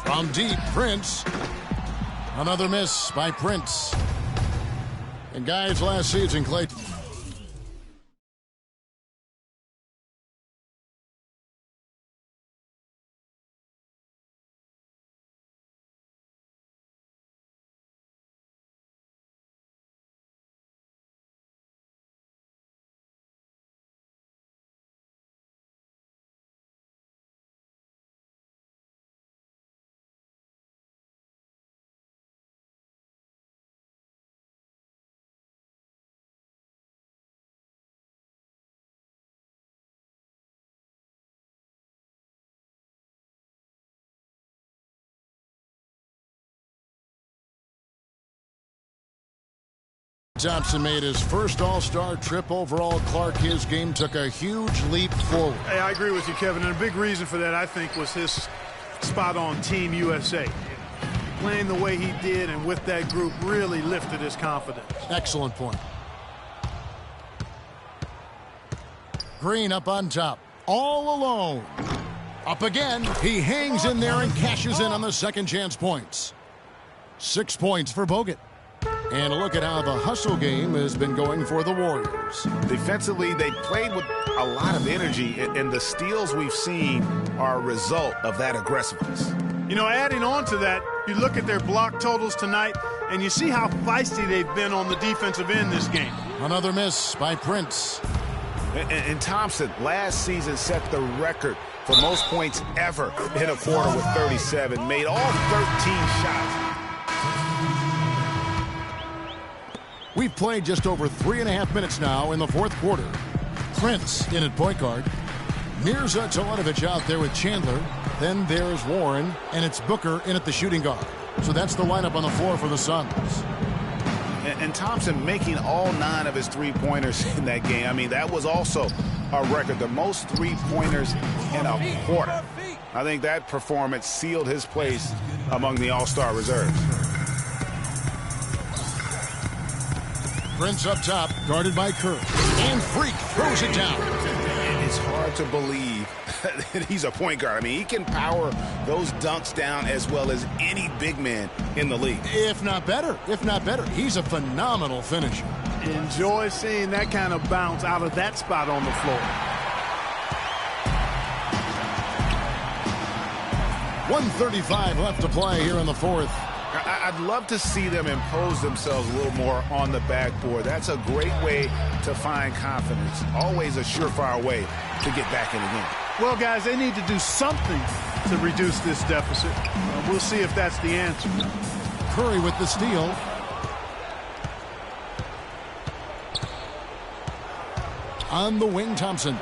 From deep, Prince. Another miss by Prince. And guys, last season, Clay. Thompson made his first All-Star trip overall. Clark, his game took a huge leap forward. Hey, I agree with you, Kevin. And a big reason for that, I think, was his spot on Team USA. Playing the way he did and with that group really lifted his confidence. Excellent point. Green up on top. All alone. Up again. He hangs in there and cashes in on the second chance points. 6 points for Bogut. And a look at how the hustle game has been going for the Warriors. Defensively, they played with a lot of energy, and the steals we've seen are a result of that aggressiveness. You know, adding on to that, you look at their block totals tonight, and you see how feisty they've been on the defensive end this game. Another miss by Prince. And Thompson last season set the record for most points ever in a quarter with 37. Made all 13 shots. We've played just over 3.5 minutes now in the fourth quarter. Prince in at point guard. Mirza Teletovic out there with Chandler. Then there's Warren, and it's Booker in at the shooting guard. So that's the lineup on the floor for the Suns. And Thompson making all 9 of his three-pointers in that game. I mean, that was also a record, the most three-pointers in a quarter. I think that performance sealed his place among the All-Star reserves. Prince up top, guarded by Curry. And Freak throws it down. And it's hard to believe that he's a point guard. I mean, he can power those dunks down as well as any big man in the league. If not better. He's a phenomenal finisher. Enjoy seeing that kind of bounce out of that spot on the floor. 1:35 left to play here in the fourth. I'd love to see them impose themselves a little more on the backboard. That's a great way to find confidence. Always a surefire way to get back in the game. Well, guys, they need to do something to reduce this deficit. We'll see if that's the answer. Curry with the steal. On the wing, Thompson.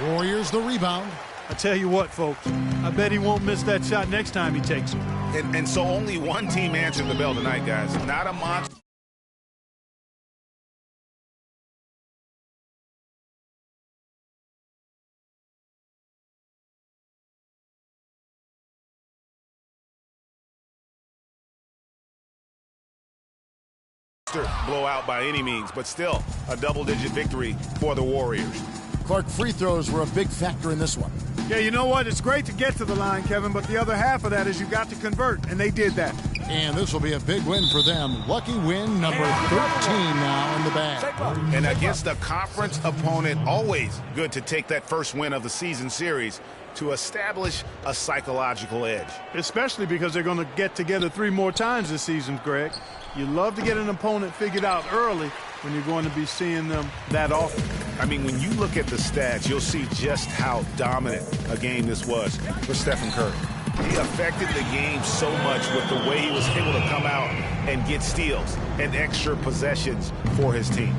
Warriors the rebound. I tell you what, folks, I bet he won't miss that shot next time he takes it. And so only one team answered the bell tonight, guys. Not a monster. Blowout by any means, but still a double-digit victory for the Warriors. Clark, free throws were a big factor in this one. Yeah, you know what? It's great to get to the line, Kevin, but the other half of that is you got to convert, and they did that. And this will be a big win for them. Lucky win number 13 now in the bag. And against a conference opponent, always good to take that first win of the season series to establish a psychological edge. Especially because they're going to get together 3 more times this season, Greg. You love to get an opponent figured out early when you're going to be seeing them that often. I mean, when you look at the stats, you'll see just how dominant a game this was for Stephen Curry. He affected the game so much with the way he was able to come out and get steals and extra possessions for his team.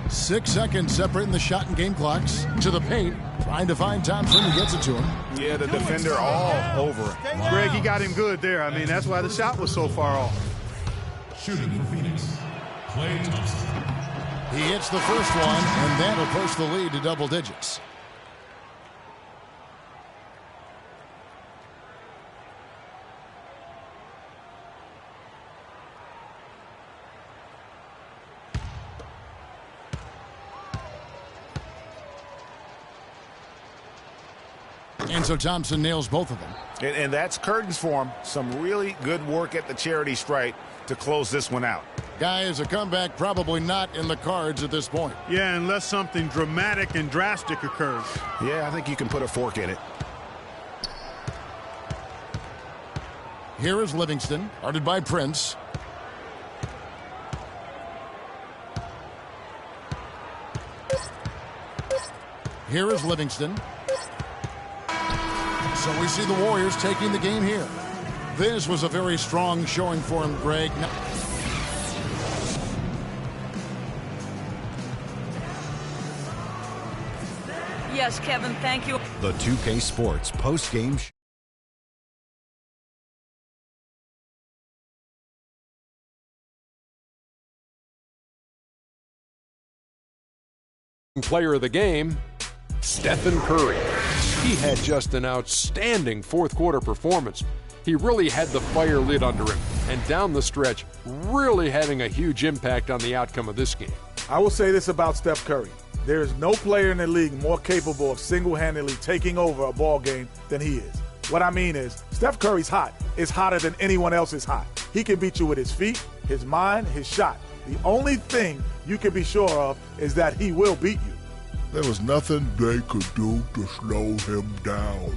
6 seconds separating the shot and game clocks. To the paint, trying to find Thompson. He gets it to him. Yeah, the defender all over it. Greg, he got him good there. I mean, that's why the shot was so far off. Shooting for Phoenix, Klay Thompson. He hits the first one, and that'll push the lead to double digits. And so Thompson nails both of them. And that's curtains for him. Some really good work at the charity stripe to close this one out. Guys, a comeback probably not in the cards at this point. Yeah, unless something dramatic and drastic occurs. Yeah, I think you can put a fork in it. Here is Livingston, guarded by Prince. Here is Livingston. So we see the Warriors taking the game here. This was a very strong showing for him, Greg. Yes, Kevin, thank you. The 2K Sports post-game Player of the game, Stephen Curry. He had just an outstanding fourth quarter performance. He really had the fire lit under him, and down the stretch, really having a huge impact on the outcome of this game. I will say this about Steph Curry. There is no player in the league more capable of single-handedly taking over a ball game than he is. What I mean is, Steph Curry's hot. It's hotter than anyone else is hot. He can beat you with his feet, his mind, his shot. The only thing you can be sure of is that he will beat you. There was nothing they could do to slow him down.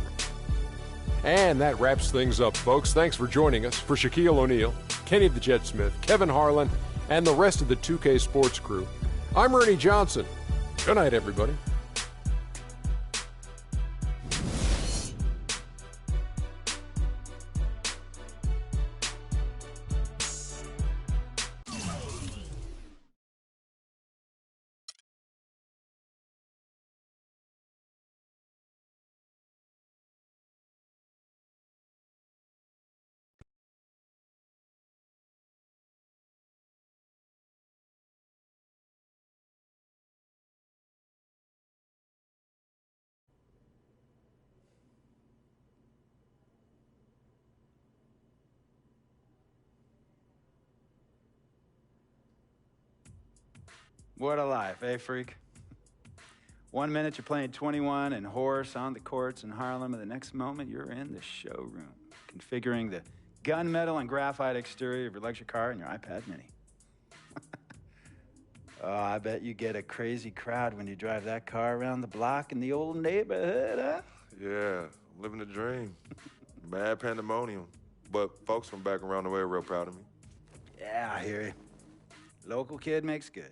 And that wraps things up, folks. Thanks for joining us. For Shaquille O'Neal, Kenny the Jet Smith, Kevin Harlan, and the rest of the 2K Sports crew, I'm Ernie Johnson. Good night, everybody. What a life, eh, freak? 1 minute you're playing 21 and horse on the courts in Harlem, and the next moment you're in the showroom, configuring the gunmetal and graphite exterior of your luxury car and your iPad mini. Oh, I bet you get a crazy crowd when you drive that car around the block in the old neighborhood, huh? Yeah, I'm living the dream. Bad pandemonium. But folks from back around the way are real proud of me. Yeah, I hear you. Local kid makes good.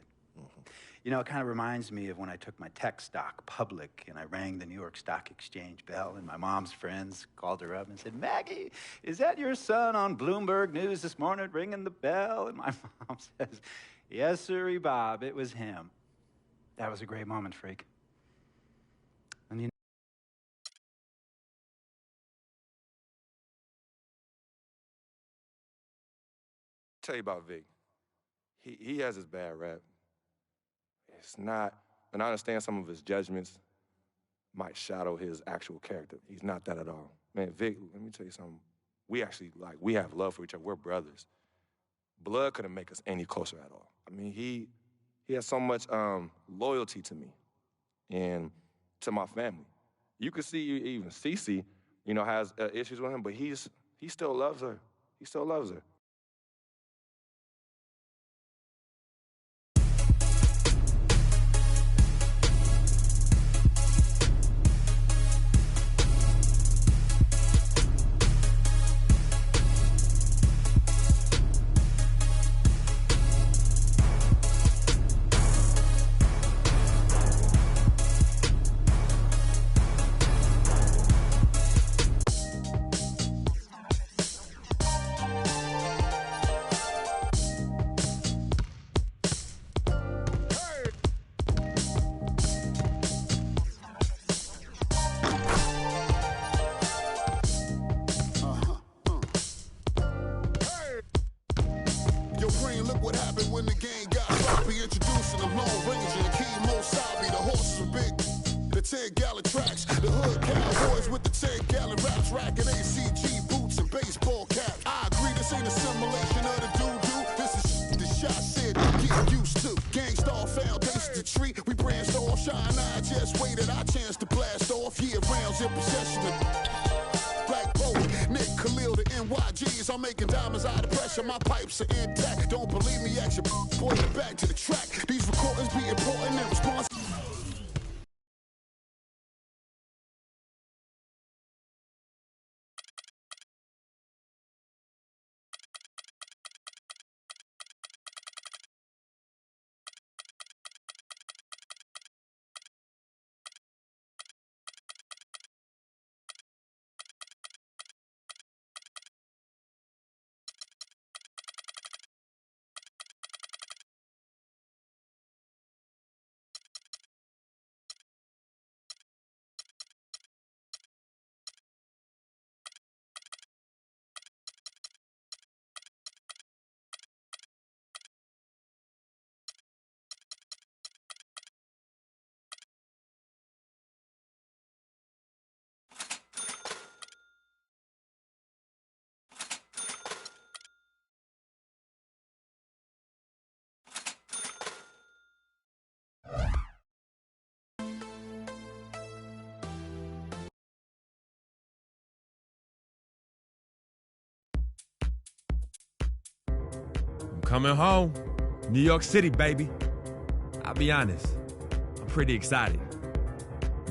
You know, it kind of reminds me of when I took my tech stock public and I rang the New York Stock Exchange bell and my mom's friends called her up and said, "Maggie, is that your son on Bloomberg News this morning ringing the bell?" And my mom says, "Yes, sirree, Bob, it was him." That was a great moment, freak. And you Tell you about Vic. He has his bad rap. It's not, and I understand some of his judgments might shadow his actual character. He's not that at all. Man, Vic, let me tell you something. We actually, we have love for each other. We're brothers. Blood couldn't make us any closer at all. I mean, he has so much loyalty to me and to my family. You could see even Cece, has issues with him, but he still loves her. He still loves her. Used to. Gangstar foundation to treat. We brand stars shine, I just waited our chance to blast off. Yeah, rounds in possession of Black Bolt, Nick Khalil, the NYGs. I'm making diamonds out of pressure. My pipes are intact. Don't believe me? Action, boy, get back to the track. These recordings be important and responsible. Coming home. New York City, baby. I'll be honest, I'm pretty excited.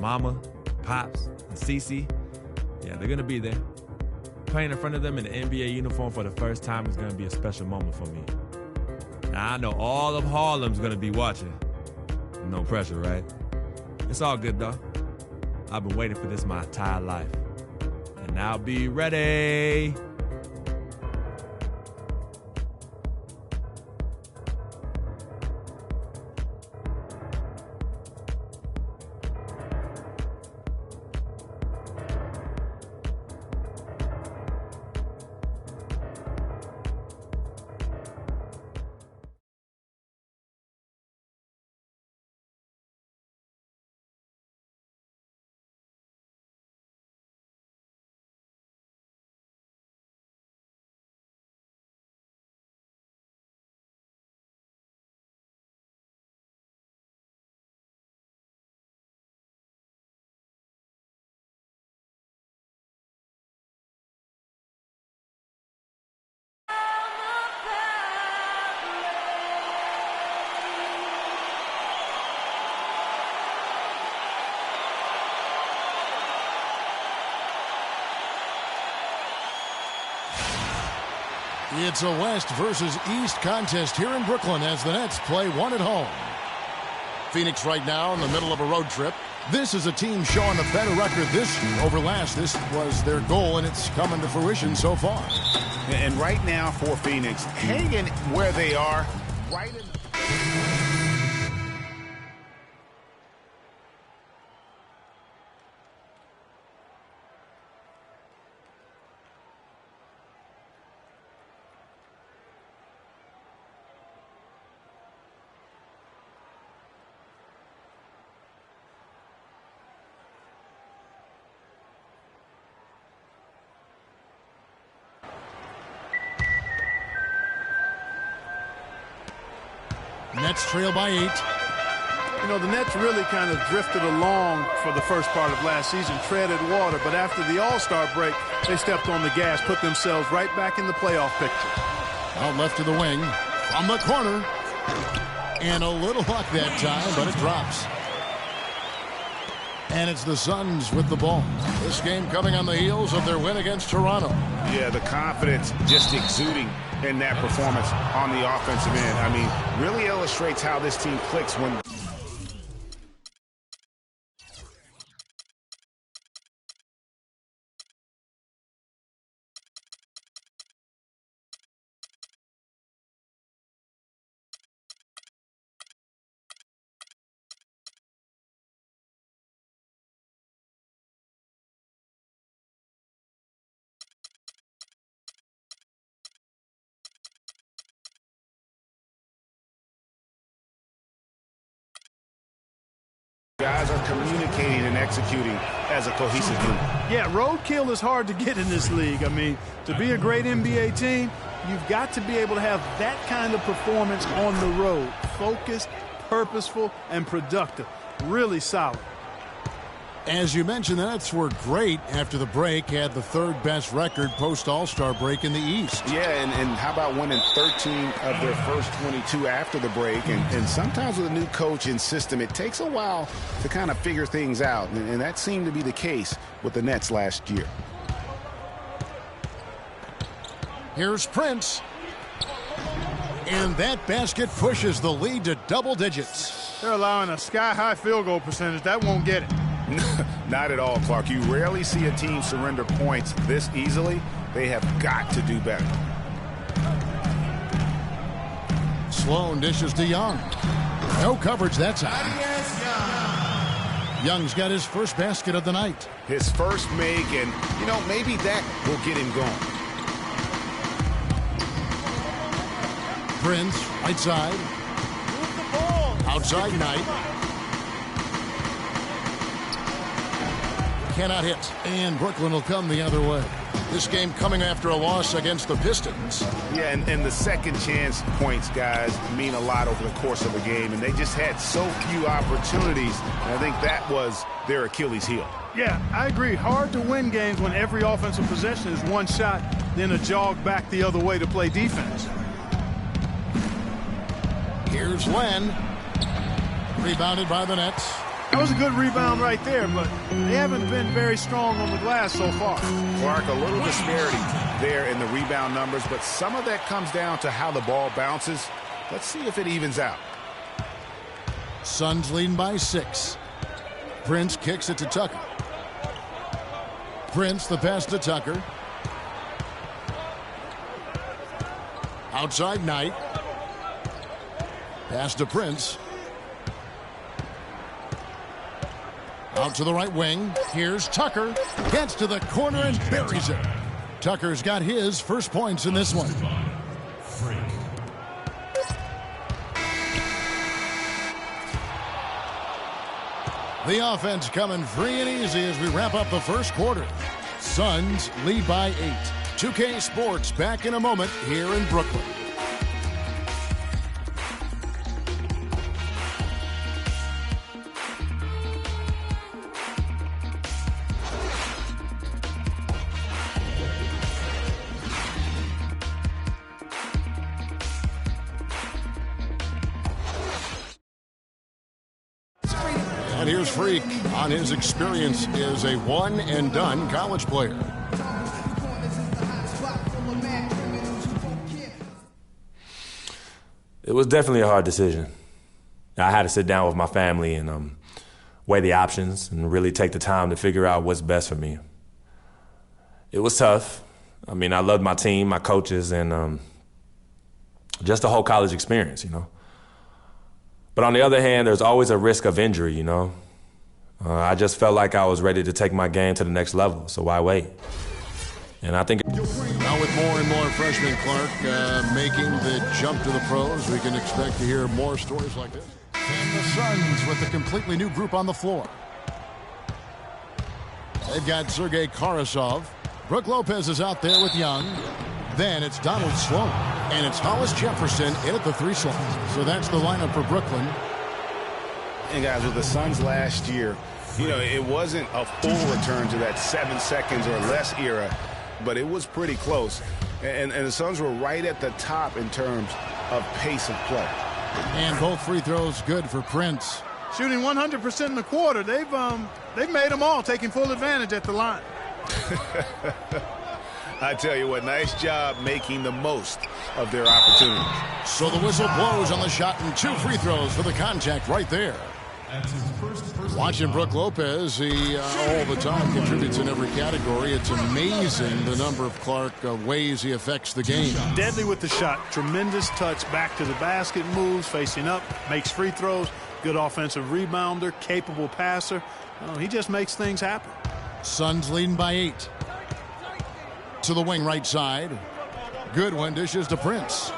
Mama, Pops, and Cece, yeah, they're gonna be there. Playing in front of them in the NBA uniform for the first time is gonna be a special moment for me. Now, I know all of Harlem's gonna be watching. No pressure, right? It's all good, though. I've been waiting for this my entire life. And I'll be ready. It's a West versus East contest here in Brooklyn as the Nets play one at home. Phoenix right now in the middle of a road trip. This is a team showing a better record this year over last. This was their goal, and it's coming to fruition so far. And right now for Phoenix, hanging where they are, right in Nets trail by 8. You know, the Nets really kind of drifted along for the first part of last season, treaded water, but after the All-Star break, they stepped on the gas, put themselves right back in the playoff picture. Out left to the wing, from the corner, and a little luck that time, but it drops. And it's the Suns with the ball. This game coming on the heels of their win against Toronto. Yeah, the confidence just exuding in that performance on the offensive end. I mean, really illustrates how this team clicks when... Guys are communicating and executing as a cohesive group. Yeah, roadkill is hard to get in this league. I mean, to be a great NBA team, you've got to be able to have that kind of performance on the road. Focused, purposeful, and productive. really solid. As you mentioned, the Nets were great after the break, had the third best record post-All-Star break in the East. Yeah, and how about winning 13 of their first 22 after the break? And sometimes with a new coach and system, it takes a while to kind of figure things out. And that seemed to be the case with the Nets last year. Here's Prince. And that basket pushes the lead to double digits. They're allowing a sky-high field goal percentage. That won't get it. Not at all, Clark. You rarely see a team surrender points this easily. They have got to do better. Sloan dishes to Young. No coverage that time. Young's got his first basket of the night. His first make, and, you know, maybe that will get him going. Prince, right side. Outside Knight. Cannot hit. And Brooklyn will come the other way. This game coming after a loss against the Pistons. Yeah, and the second chance points, guys, mean a lot over the course of a game. And they just had so few opportunities. And I think that was their Achilles heel. Yeah, I agree. Hard to win games when every offensive possession is one shot, then a jog back the other way to play defense. Here's Len. Rebounded by the Nets. That was a good rebound right there, but they haven't been very strong on the glass so far. Clark, a little disparity there in the rebound numbers, but some of that comes down to how the ball bounces. Let's see if it evens out. Suns leading by 6. Prince kicks it to Tucker. Prince, the pass to Tucker. Outside Knight. Pass to Prince. Out to the right wing. Here's Tucker. Gets to the corner and buries it. Tucker's got his first points in this one. The offense coming free and easy as we wrap up the first quarter. Suns lead by 8. 2K Sports back in a moment here in Brooklyn. And here's Freak on his experience as a one-and-done college player. It was definitely a hard decision. I had to sit down with my family and weigh the options and really take the time to figure out what's best for me. It was tough. I mean, I loved my team, my coaches, and just the whole college experience, you know. But on the other hand, there's always a risk of injury, you know. I just felt like I was ready to take my game to the next level, so why wait? And I think... Now with more and more freshmen, Clark, making the jump to the pros, we can expect to hear more stories like this. And the Suns with a completely new group on the floor. They've got Sergei Karasov. Brook Lopez is out there with Young. Then it's Donald Sloan. And it's Hollis Jefferson in at the 3 slot. So that's the lineup for Brooklyn. And guys, with the Suns last year, you know, it wasn't a full return to that 7 seconds or less era, but it was pretty close. And the Suns were right at the top in terms of pace of play. And both free throws good for Prince. Shooting 100% in the quarter. They've made them all, taking full advantage at the line. I tell you what, nice job making the most of their opportunities. So the whistle blows on the shot and 2 free throws for the contact right there. Watching Brook Lopez, he all the time contributes in every category. It's amazing the number of Clark ways he affects the game. Deadly with the shot. Tremendous touch back to the basket, moves, facing up, makes free throws. Good offensive rebounder, capable passer. He just makes things happen. Suns leading by 8. To the wing right side. Goodwin dishes to Prince.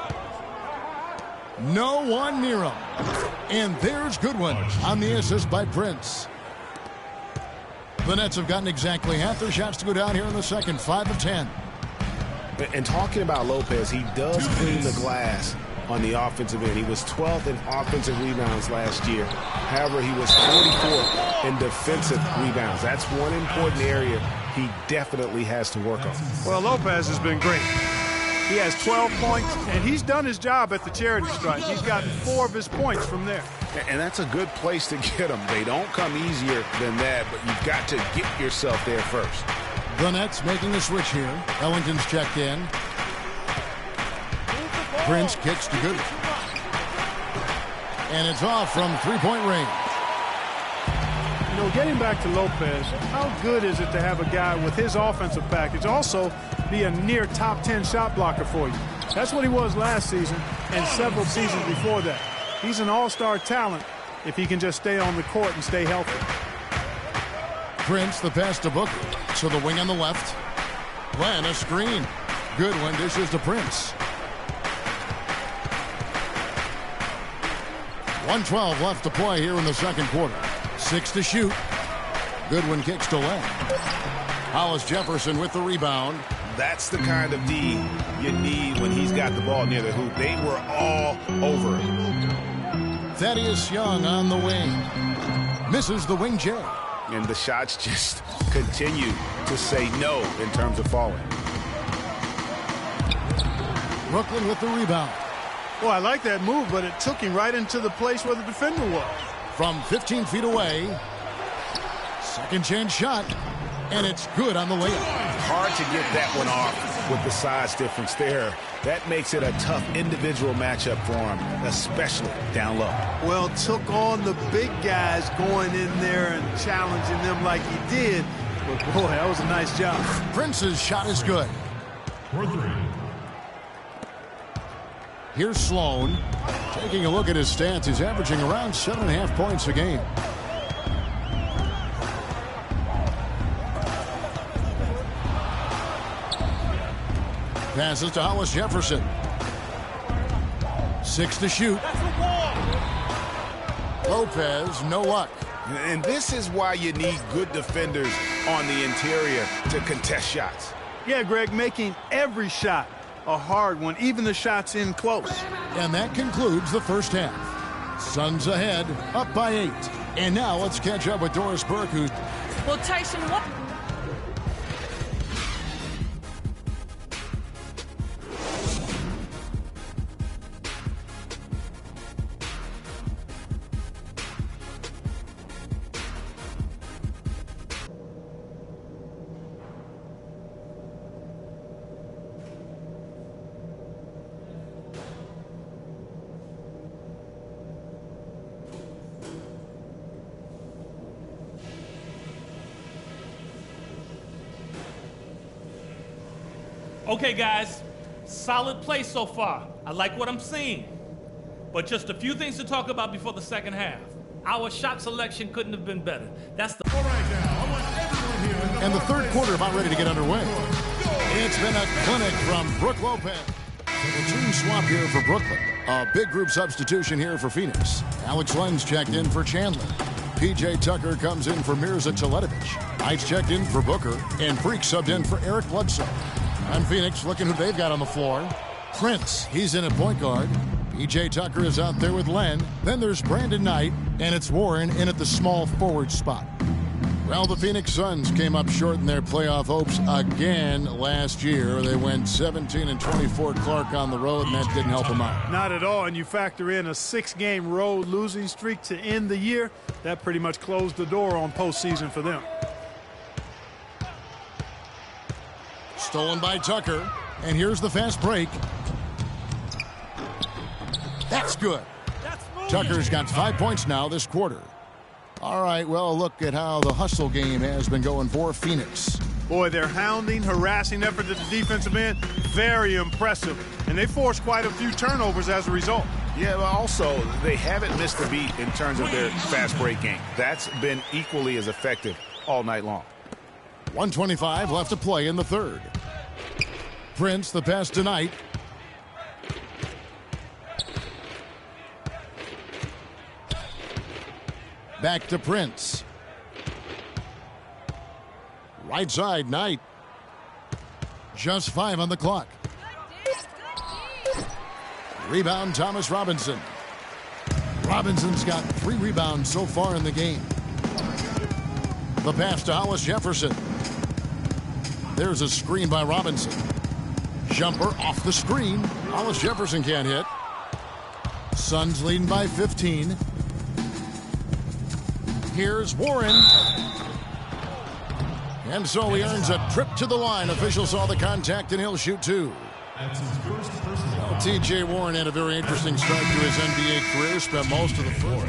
No one near him. And there's Goodwin on the assist by Prince. The Nets have gotten exactly half their shots to go down here in the second, 5 of 10. And talking about Lopez, he does clean the glass on the offensive end. He was 12th in offensive rebounds last year. However, he was 44th in defensive rebounds. That's one important area he definitely has to work on. Well, Lopez has been great. He has 12 points, and he's done his job at the charity stripe. He's gotten 4 of his points from there. And that's a good place to get them. They don't come easier than that, but you've got to get yourself there first. The Nets making a switch here. Ellington's checked in. Prince kicks to Goodwin. And it's off from three-point range. You know, getting back to Lopez, how good is it to have a guy with his offensive package also be a near top 10 shot blocker for you? That's what he was last season and several seasons before that. He's an all-star talent if he can just stay on the court and stay healthy. Prince, the pass to Booker. To the wing on the left. Glenn, a screen. Goodwin dishes to Prince. 1:12 left to play here in the second quarter. 6 to shoot. Goodwin kicks to Len. Hollis Jefferson with the rebound. That's the kind of D you need when he's got the ball near the hoop. They were all over it. Thaddeus Young on the wing. Misses the wing J. And the shots just continue to say no in terms of falling. Brooklyn with the rebound. Well, I like that move, but it took him right into the place where the defender was. From 15 feet away. Second chance shot. And it's good on the layup. Hard to get that one off with the size difference there. That makes it a tough individual matchup for him, especially down low. Well, took on the big guys going in there and challenging them like he did. But, boy, that was a nice job. Prince's shot is good. For 3. Here's Sloan. Taking a look at his stats, he's averaging around 7.5 points a game. Passes to Hollis Jefferson. 6 to shoot. Lopez, no luck. And this is why you need good defenders on the interior to contest shots. Yeah, Greg, making every shot a hard one, even the shots in close. And that concludes the first half. Suns ahead, up by 8. And now let's catch up with Doris Burke, who... Well, Tyson, what... Okay, guys, solid play so far. I like what I'm seeing. But just a few things to talk about before the second half. Our shot selection couldn't have been better. That's the... All right, now, I want everyone here... And the third quarter about ready to get underway. It's been a clinic from Brooke Lopez. A team swap here for Brooklyn. A big group substitution here for Phoenix. Alex Len's checked in for Chandler. P.J. Tucker comes in for Mirza Teletovic. Knight's checked in for Booker. And Freak subbed in for Eric Bledsoe. And Phoenix looking who they've got on the floor. Prince, he's in at point guard. P.J. Tucker is out there with Len. Then there's Brandon Knight, and it's Warren in at the small forward spot. Well, the Phoenix Suns came up short in their playoff hopes again last year. They went 17-24 Clark on the road, and that didn't help them out. Not at all, and you factor in a 6-game road losing streak to end the year. That pretty much closed the door on postseason for them. Stolen by Tucker, and here's the fast break. That's good. Tucker's got 5 points now this quarter. All right, well, look at how the hustle game has been going for Phoenix. Boy, their hounding, harassing effort at the defensive end, very impressive. And they forced quite a few turnovers as a result. Yeah, but also, they haven't missed a beat in terms of their fast break game. That's been equally as effective all night long. 1:25 left to play in the third. Prince, the pass to Knight. Back to Prince. Right side, Knight. Just 5 on the clock. Rebound, Thomas Robinson. Robinson's got 3 rebounds so far in the game. The pass to Hollis Jefferson. There's a screen by Robinson. Jumper off the screen. Hollis Jefferson can't hit. Suns leading by 15. Here's Warren. And so he earns a trip to the line. Official saw the contact and he'll shoot 2. Well, T.J. Warren had a very interesting start to his NBA career. Spent most of the floor.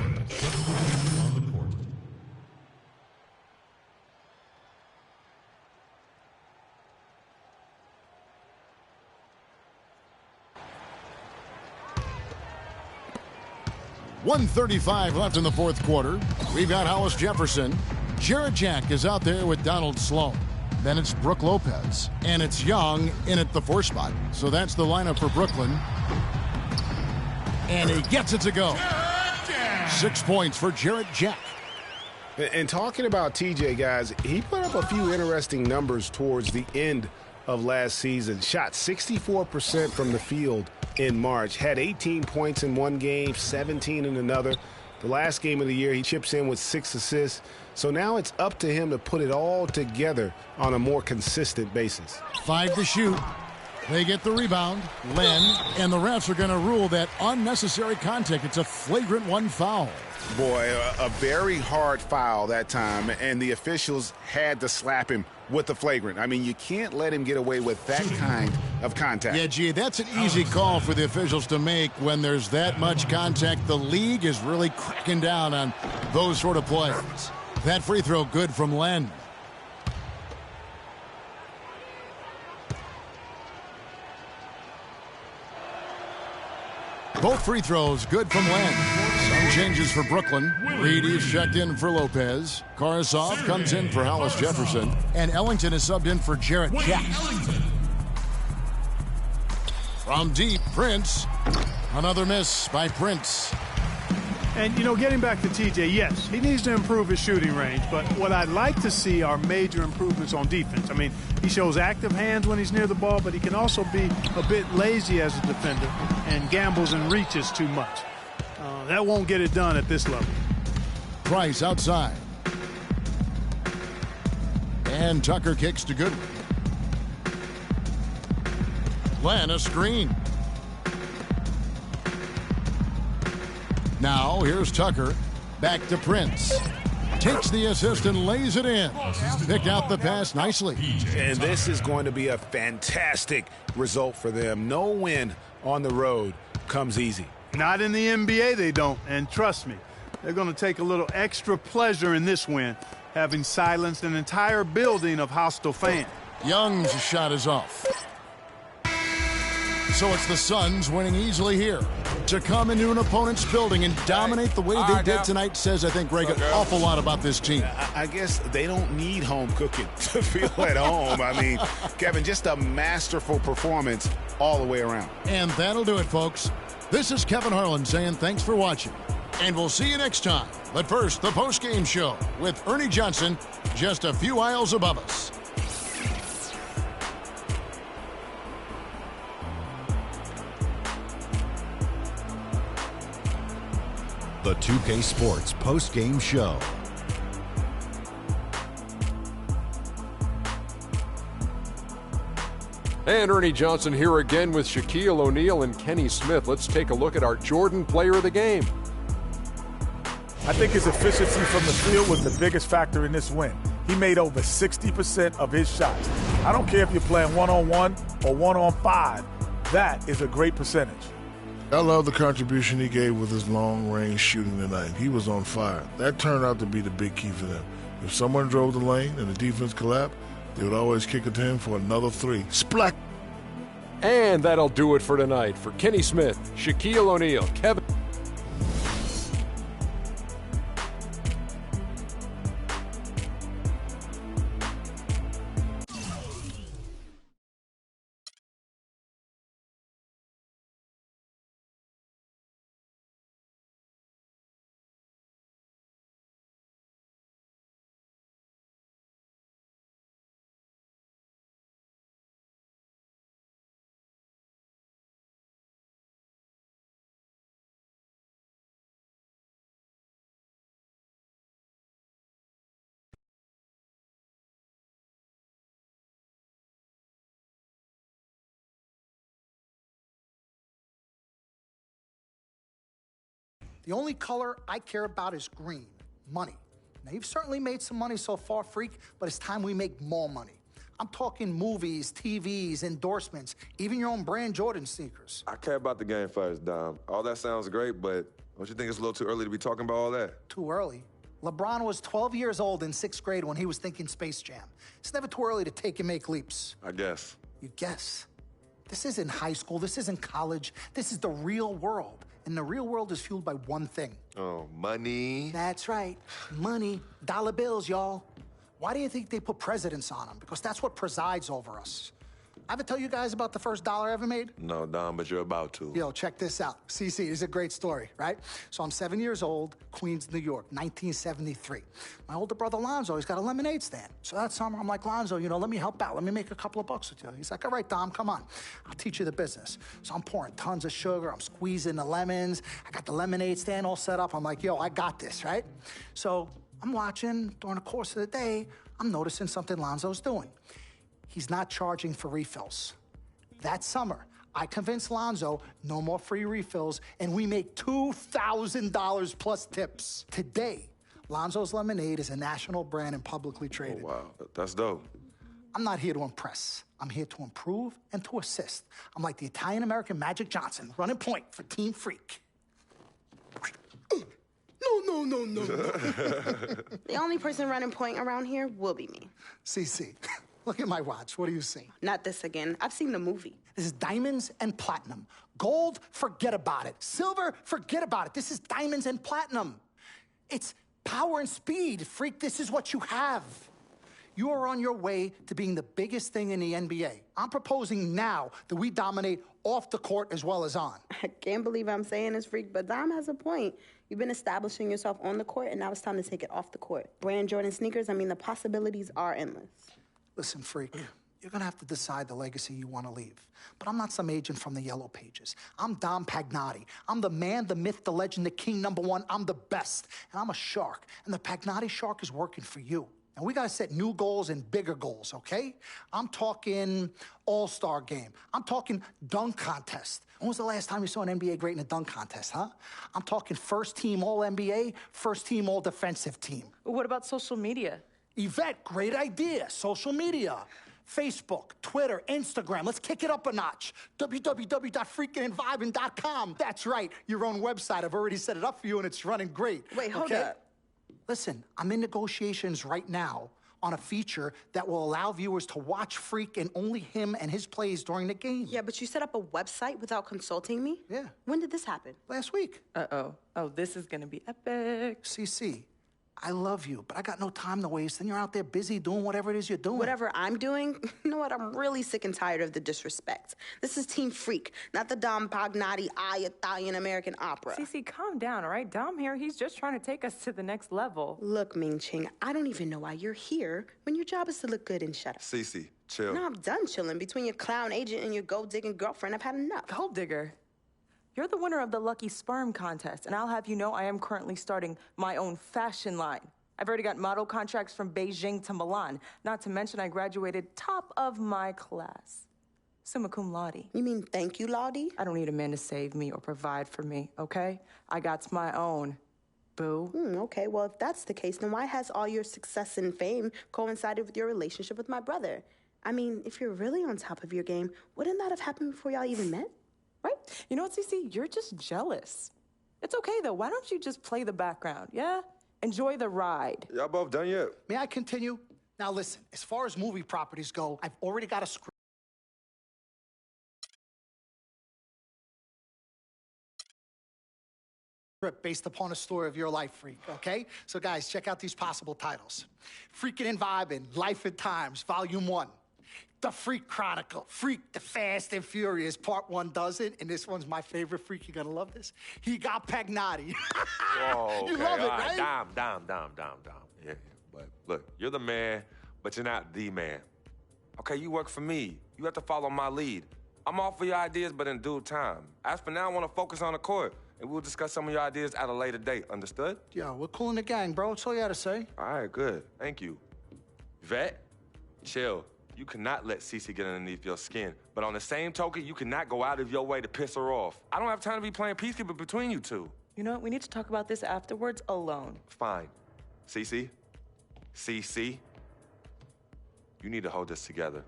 .135 left in the fourth quarter. We've got Hollis Jefferson. Jarrett Jack is out there with Donald Sloan. Then it's Brooke Lopez. And it's Young in at the 4 spot. So that's the lineup for Brooklyn. And he gets it to go. 6 points for Jarrett Jack. And talking about TJ, guys, he put up a few interesting numbers towards the end of last season. Shot 64% from the field in March. Had 18 points in one game, 17 in another. The last game of the year, he chips in with 6 assists. So now it's up to him to put it all together on a more consistent basis. 5 to shoot. They get the rebound. Len, and the refs are going to rule that unnecessary contact. It's a flagrant 1 foul. Boy, a very hard foul that time, and the officials had to slap him with the flagrant. I mean, you can't let him get away with that kind of contact. Yeah, gee, that's an easy call for the officials to make when there's that much contact. The league is really cracking down on those sort of plays. That free throw good from Len. Both free throws good from Len. Some changes for Brooklyn. Reedy's checked in for Lopez. Karasov comes in for Hollis Jefferson. And Ellington is subbed in for Jarrett Jack. From deep, Prince. Another miss by Prince. And, you know, getting back to TJ, yes, he needs to improve his shooting range. But what I'd like to see are major improvements on defense. I mean, he shows active hands when he's near the ball, but he can also be a bit lazy as a defender and gambles and reaches too much. That won't get it done at this level. Price outside. And Tucker kicks to Goodwin. Len, a screen. Now, here's Tucker. Back to Prince. Takes the assist and lays it in. Picked out the pass nicely. And this is going to be a fantastic result for them. No win on the road comes easy. Not in the NBA, they don't. And trust me, they're going to take a little extra pleasure in this win, having silenced an entire building of hostile fans. Young's shot is off. So it's the Suns winning easily here. To come into an opponent's building and dominate the way they did tonight says, I think, Greg, an awful lot about this team. I guess they don't need home cooking to feel at home. I mean, Kevin, just a masterful performance all the way around. And that'll do it, folks. This is Kevin Harlan saying thanks for watching. And we'll see you next time. But first, the post-game show with Ernie Johnson just a few aisles above us. The 2K Sports post-game show. And Ernie Johnson here again with Shaquille O'Neal and Kenny Smith. Let's take a look at our Jordan player of the game. I think his efficiency from the field was the biggest factor in this win. He made over 60% of his shots. I don't care if you're playing one-on-one or one-on-5. That is a great percentage. I love the contribution he gave with his long-range shooting tonight. He was on fire. That turned out to be the big key for them. If someone drove the lane and the defense collapsed, they would always kick it to him for another 3. Splack! And that'll do it for tonight. For Kenny Smith, Shaquille O'Neal, Kevin The only color I care about is green, money. Now, you've certainly made some money so far, Freak, but it's time we make more money. I'm talking movies, TVs, endorsements, even your own brand Jordan sneakers. I care about the game first, Dom. All that sounds great, but don't you think it's a little too early to be talking about all that? Too early? LeBron was 12 years old in 6th grade when he was thinking Space Jam. It's never too early to take and make leaps. I guess. You guess? This isn't high school. This isn't college. This is the real world. And the real world is fueled by one thing. Oh, money. That's right. Money. Dollar bills, y'all. Why do you think they put presidents on them? Because that's what presides over us. I ever tell you guys about the first dollar I ever made? No, Dom, but you're about to. Yo, check this out. CC, this is a great story, right? So I'm 7 years old, Queens, New York, 1973. My older brother, Lonzo, he's got a lemonade stand. So that summer, I'm like, Lonzo, let me help out. Let me make a couple of bucks with you. He's like, all right, Dom, come on. I'll teach you the business. So I'm pouring tons of sugar. I'm squeezing the lemons. I got the lemonade stand all set up. I'm like, yo, I got this, right? So I'm watching during the course of the day. I'm noticing something Lonzo's doing. He's not charging for refills. That summer, I convinced Lonzo no more free refills, and we make $2,000 plus tips. Today, Lonzo's Lemonade is a national brand and publicly traded. Oh, wow. That's dope. I'm not here to impress. I'm here to improve and to assist. I'm like the Italian-American Magic Johnson, running point for Team Freak. No. The only person running point around here will be me. CC, look at my watch. What do you see? Not this again. I've seen the movie. This is diamonds and platinum. Gold, forget about it. Silver, forget about it. This is diamonds and platinum. It's power and speed. Freak, this is what you have. You are on your way to being the biggest thing in the NBA. I'm proposing now that we dominate off the court as well as on. I can't believe I'm saying this, Freak, but Dom has a point. You've been establishing yourself on the court, and now it's time to take it off the court. Brand Jordan sneakers, the possibilities are endless. Listen, Freak, you're gonna have to decide the legacy you wanna leave. But I'm not some agent from the Yellow Pages. I'm Dom Pagnotti. I'm the man, the myth, the legend, the king, #1. I'm the best. And I'm a shark. And the Pagnotti shark is working for you. And we gotta set new goals and bigger goals, okay? I'm talking all-star game. I'm talking dunk contest. When was the last time you saw an NBA great in a dunk contest, huh? I'm talking first team all-NBA, first team all-defensive team. What about social media? Yvette, great idea. Social media. Facebook, Twitter, Instagram. Let's kick it up a notch. www.freakingandvibing.com. That's right, your own website. I've already set it up for you, and it's running great. Wait, hold up. Listen, I'm in negotiations right now on a feature that will allow viewers to watch Freak and only him and his plays during the game. Yeah, but you set up a website without consulting me? Yeah. When did this happen? Last week. Uh-oh. Oh, this is gonna be epic. CC, I love you, but I got no time to waste. And you're out there busy doing whatever it is you're doing. Whatever I'm doing? You know what? I'm really sick and tired of the disrespect. This is Team Freak, not the Dom Pagnotti Italian-American opera. Cece, calm down, all right? Dom here, he's just trying to take us to the next level. Look, Ming Ching, I don't even know why you're here when your job is to look good and shut up. Cece, chill. No, I'm done chilling. Between your clown agent and your gold-digging girlfriend, I've had enough. Gold digger? You're the winner of the Lucky Sperm contest, and I'll have you know I am currently starting my own fashion line. I've already got model contracts from Beijing to Milan, not to mention I graduated top of my class. Summa cum laude. You mean thank you, Laude? I don't need a man to save me or provide for me, okay? I got my own. Boo. Okay, well, if that's the case, then why has all your success and fame coincided with your relationship with my brother? If you're really on top of your game, wouldn't that have happened before y'all even met? Right? You know what, Cece? You're just jealous. It's okay, though. Why don't you just play the background, yeah? Enjoy the ride. Y'all both done yet? May I continue? Now, listen, as far as movie properties go, I've already got a script based upon a story of your life, Freak, okay? So, guys, check out these possible titles. Freaking and Vibing, Life and Times, Volume 1. The Freak Chronicle, Freak the Fast and Furious, Part 1 does it, and this one's my favorite, Freak, you're gonna love this. He got Pagnotti. Whoa, You okay, love it, all right? Dom. Yeah, but look, you're the man, but you're not the man. Okay, you work for me. You have to follow my lead. I'm all for your ideas, but in due time. As for now, I want to focus on the court, and we'll discuss some of your ideas at a later date, understood? Yeah, we're cool in the gang, bro. That's all you had to say. All right, good. Thank you. Vet, chill. You cannot let Cece get underneath your skin. But on the same token, you cannot go out of your way to piss her off. I don't have time to be playing peacekeeper between you two. You know what? We need to talk about this afterwards alone. Fine. CC? CC? You need to hold this together.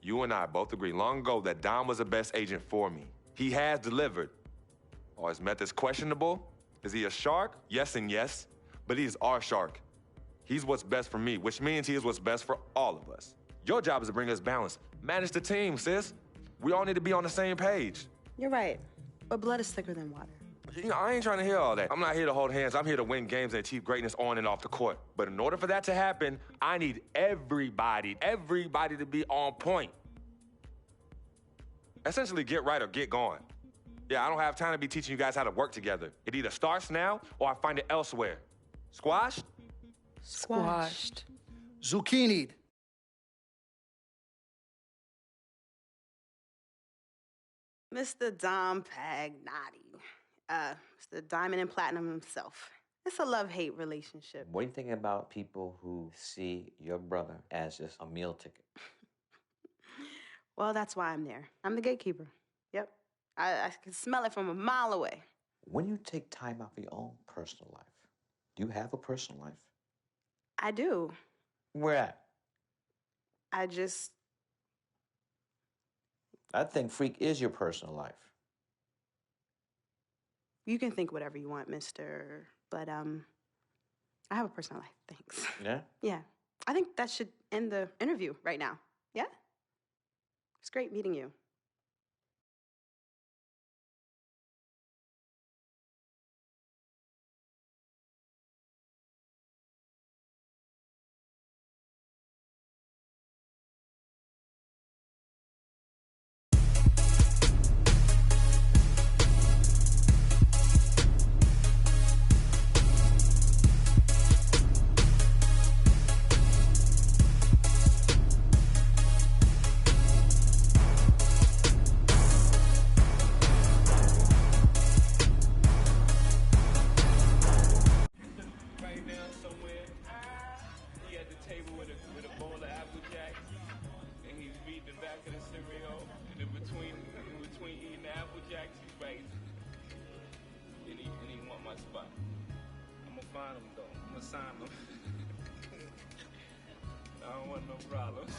You and I both agreed long ago that Dom was the best agent for me. He has delivered. Are his methods questionable? Is he a shark? Yes and yes. But he is our shark. He's what's best for me, which means he is what's best for all of us. Your job is to bring us balance. Manage the team, sis. We all need to be on the same page. You're right. But blood is thicker than water. You know, I ain't trying to hear all that. I'm not here to hold hands. I'm here to win games and achieve greatness on and off the court. But in order for that to happen, I need everybody to be on point. Essentially, get right or get gone. Yeah, I don't have time to be teaching you guys how to work together. It either starts now or I find it elsewhere. Squashed? Squashed. Zucchini'd. Mr. Dom Pagnotti. Mr. Diamond and Platinum himself. It's a love-hate relationship. What do you think about people who see your brother as just a meal ticket? Well, that's why I'm there. I'm the gatekeeper. Yep. I can smell it from a mile away. When you take time out for your own personal life, do you have a personal life? I do. Where at? I think Freak is your personal life. You can think whatever you want, mister. But, I have a personal life. Thanks. Yeah? Yeah. I think that should end the interview right now. Yeah? It's great meeting you. Find them though. I'm gonna sign them. I don't want no problems.